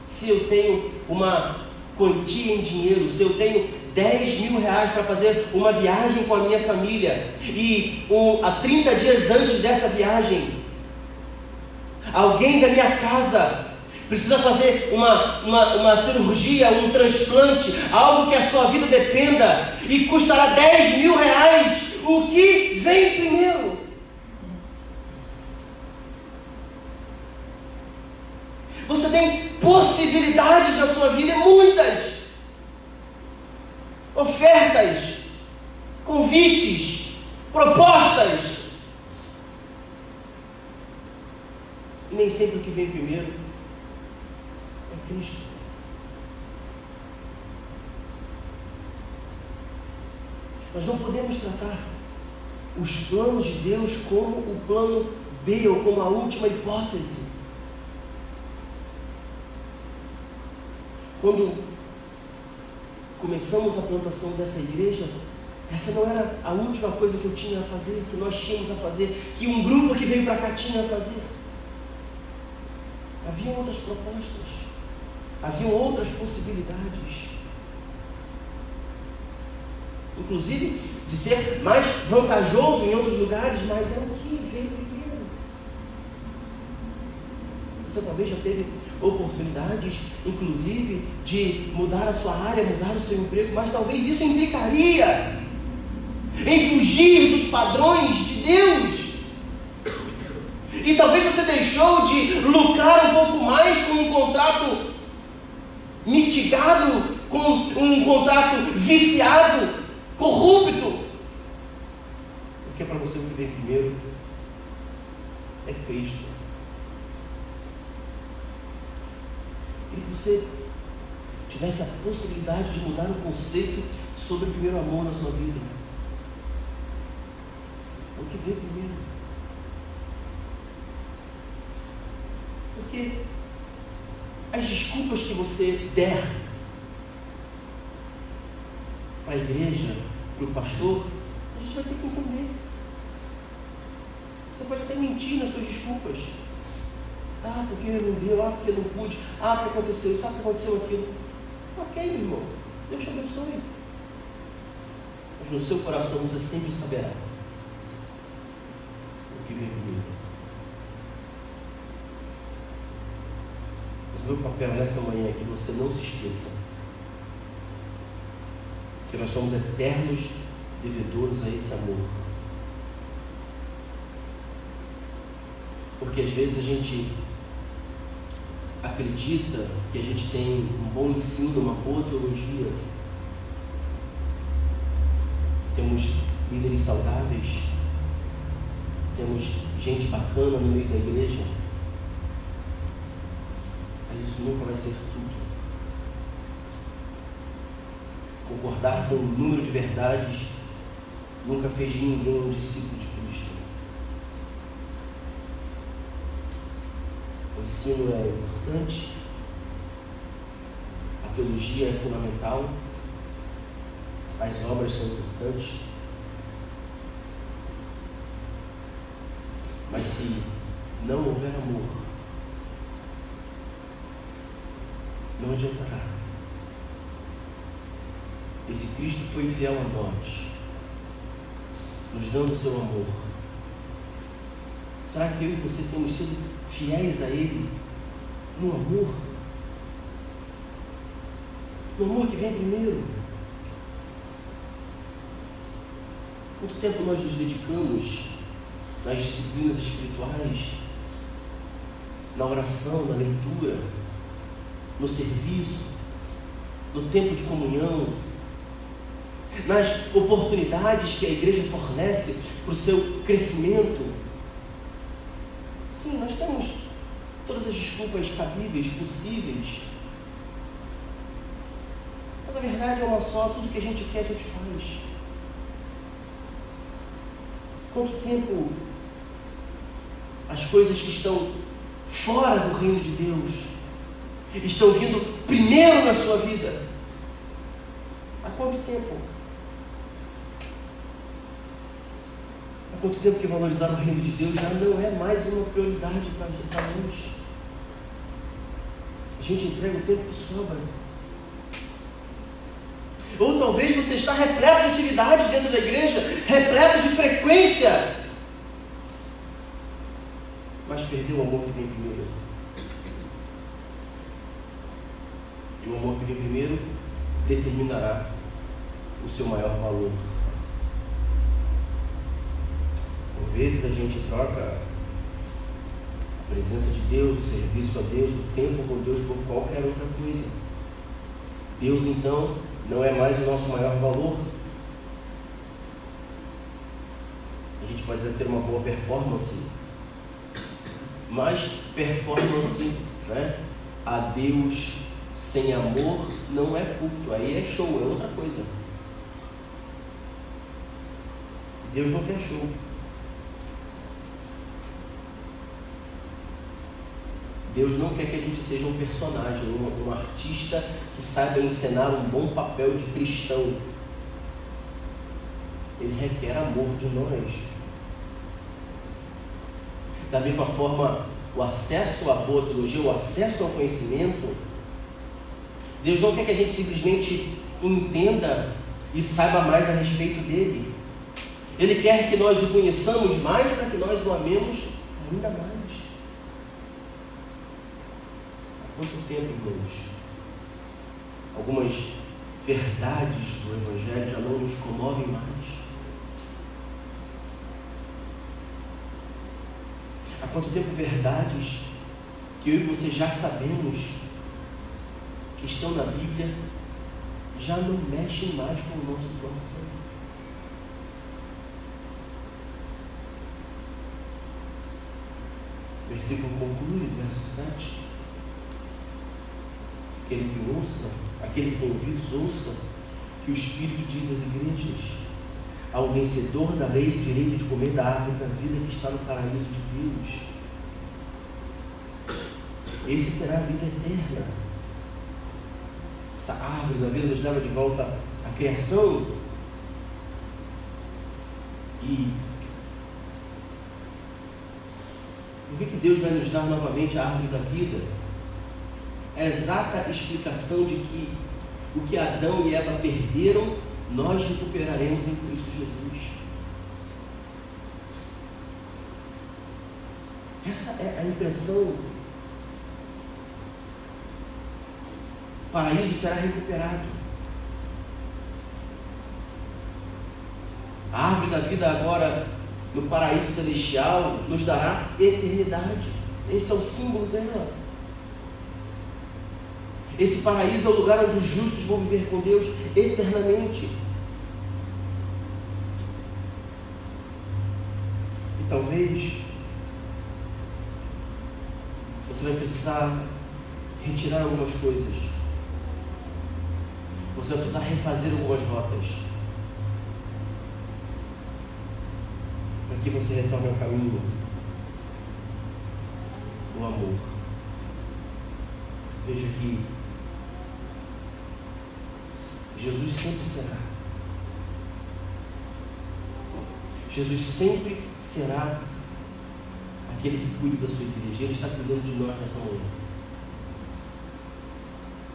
se eu tenho uma quantia em dinheiro, se eu tenho 10 mil reais para fazer uma viagem com a minha família, e há 30 dias antes dessa viagem, alguém da minha casa precisa fazer uma cirurgia, um transplante, algo que a sua vida dependa, e custará 10 mil reais, o que vem primeiro? Você tem possibilidades na sua vida, muitas. Ofertas, convites, propostas. E nem sempre o que vem primeiro é Cristo. Nós não podemos tratar os planos de Deus como o plano B, ou como a última hipótese. Quando começamos a plantação dessa igreja, essa não era a última coisa que eu tinha a fazer, que nós tínhamos a fazer, que um grupo que veio para cá tinha a fazer. Havia outras propostas, haviam outras possibilidades, inclusive de ser mais vantajoso em outros lugares, mas é o que veio primeiro. Você talvez já teve oportunidades, inclusive, de mudar a sua área, mudar o seu emprego, mas talvez isso implicaria em fugir dos padrões de Deus. E talvez você deixou de lucrar um pouco mais com um contrato mitigado, com um contrato viciado, corrupto. Porque para você o que vem primeiro é Cristo. Queria que você tivesse a possibilidade de mudar o conceito sobre o primeiro amor na sua vida. O que vem primeiro? Porque as desculpas que você der para a igreja, para o pastor, a gente vai ter que entender. Você pode até mentir nas suas desculpas. Ah, porque não deu, ah, porque não pude, ah, porque aconteceu isso, ah, porque aconteceu aquilo. Ok, meu irmão, Deus te abençoe. Mas no seu coração você sempre saberá o que vem comigo. Mas o meu papel nessa manhã é que você não se esqueça que nós somos eternos devedores a esse amor. Porque às vezes a gente acredita que a gente tem um bom ensino, uma boa teologia, temos líderes saudáveis, temos gente bacana no meio da igreja, mas isso nunca vai ser tudo. Concordar com o número de verdades nunca fez de ninguém um discípulo de Cristo. O ensino é importante, a teologia é fundamental, as obras são importantes, mas se não houver amor, não adiantará. Esse Cristo foi fiel a nós, nos dando o seu amor. Será que eu e você temos sido fiéis a Ele no amor? No amor que vem primeiro. Quanto tempo nós nos dedicamos nas disciplinas espirituais, na oração, na leitura, no serviço, no tempo de comunhão, nas oportunidades que a igreja fornece para o seu crescimento? Sim, nós temos todas as desculpas cabíveis, possíveis, mas a verdade é uma só: tudo que a gente quer, a gente faz. Quanto tempo as coisas que estão fora do reino de Deus estão vindo primeiro na sua vida? Há quanto tempo? Há quanto tempo que valorizar o reino de Deus já não é mais uma prioridade para nós? A gente entrega o tempo que sobra. Ou talvez você está repleto de atividades dentro da igreja, repleto de frequência, mas perdeu o amor que vem primeiro. E o amor que vem primeiro determinará o seu maior valor. Por vezes a gente troca a presença de Deus, o serviço a Deus, o tempo com Deus por qualquer outra coisa. Deus então não é mais o nosso maior valor. A gente pode até ter uma boa performance, mas performance, a Deus sem amor não é culto, aí é show, é outra coisa. Deus não quer show. Deus não quer que a gente seja um personagem, um artista que saiba encenar um bom papel de cristão. Ele requer amor de nós. Da mesma forma, o acesso à boa teologia, o acesso ao conhecimento, Deus não quer que a gente simplesmente entenda e saiba mais a respeito dele. Ele quer que nós o conheçamos mais para que nós o amemos ainda mais. Quanto tempo, irmãos, algumas verdades do Evangelho já não nos comovem mais? Há quanto tempo verdades que eu e você já sabemos que estão na Bíblia já não mexem mais com o nosso coração. O versículo conclui, verso 7. Aquele que ouça, aquele que tem ouvidos, ouça que o Espírito diz às igrejas: ao vencedor darei o direito de comer da árvore da vida que está no paraíso de Deus. Esse terá a vida eterna. Essa árvore da vida nos leva de volta à criação. E por que Deus vai nos dar novamente a árvore da vida? É a exata explicação de que o que Adão e Eva perderam, nós recuperaremos em Cristo Jesus. Essa é a impressão. O paraíso será recuperado. A árvore da vida agora no paraíso celestial nos dará eternidade. Esse é o símbolo dela. Esse paraíso é o lugar onde os justos vão viver com Deus eternamente. E talvez você vai precisar retirar algumas coisas. Você vai precisar refazer algumas rotas, para que você retorne ao caminho do amor. Veja que Jesus sempre será. Jesus sempre será aquele que cuida da sua igreja. Ele está cuidando de nós nessa manhã.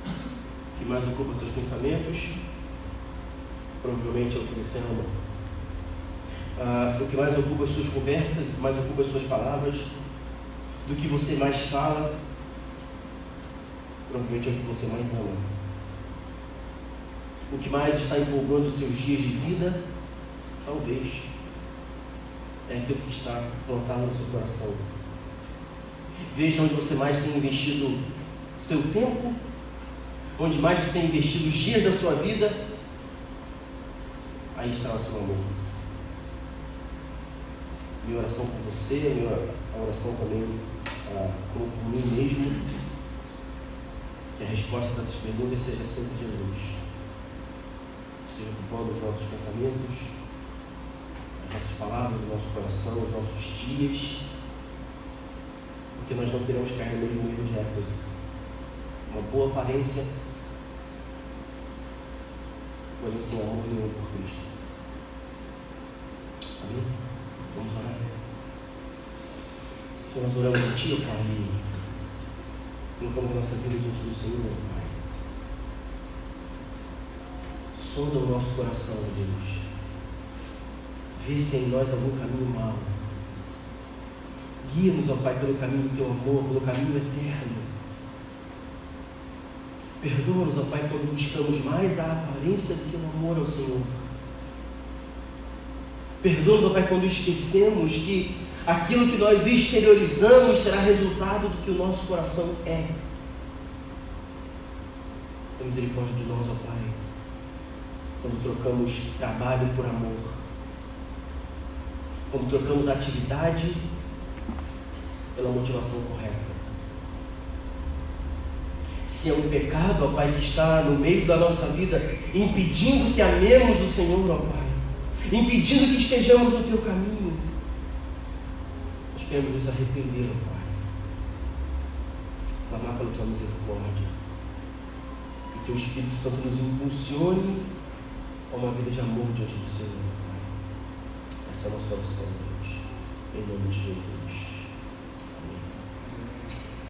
O que mais ocupa seus pensamentos? Provavelmente é o que você ama. O que mais ocupa as suas conversas, o que mais ocupa as suas palavras, do que você mais fala, provavelmente é o que você mais ama. O que mais está empolgando os seus dias de vida, talvez, é aquilo que está plantado no seu coração. Veja onde você mais tem investido seu tempo, onde mais você tem investido os dias da sua vida, aí está o seu amor. Minha oração por você, a oração também por mim mesmo, que a resposta para essas perguntas seja sempre Jesus. Seja ocupando os nossos pensamentos, as nossas palavras, o nosso coração, os nossos dias, porque nós não queremos cair no mesmo erro de Éfeso. Uma boa aparência, porém sem amor nenhum por Cristo. Amém? Vamos orar. Senhor, nós oramos a Ti, ó Pai, e colocamos a nossa vida diante do Senhor, ó Pai. Sonda o nosso coração, ó Deus. Vê se em nós algum caminho mau. Guia-nos, ó Pai, pelo caminho do Teu amor, pelo caminho eterno. Perdoa-nos, ó Pai, quando buscamos mais a aparência do que o amor ao Senhor. Perdoa-nos, ó Pai, quando esquecemos que aquilo que nós exteriorizamos será resultado do que o nosso coração é. Tenha misericórdia de nós, ó Pai, quando trocamos trabalho por amor, quando trocamos atividade pela motivação correta. Se é um pecado, ó Pai, que está no meio da nossa vida, impedindo que amemos o Senhor, ó Pai, impedindo que estejamos no Teu caminho, nós queremos nos arrepender, ó Pai, clamar pela Tua misericórdia, que Teu Espírito Santo nos impulsione a uma vida de amor diante do Senhor, ó Pai. Essa é a nossa oração, Deus, em nome de Jesus.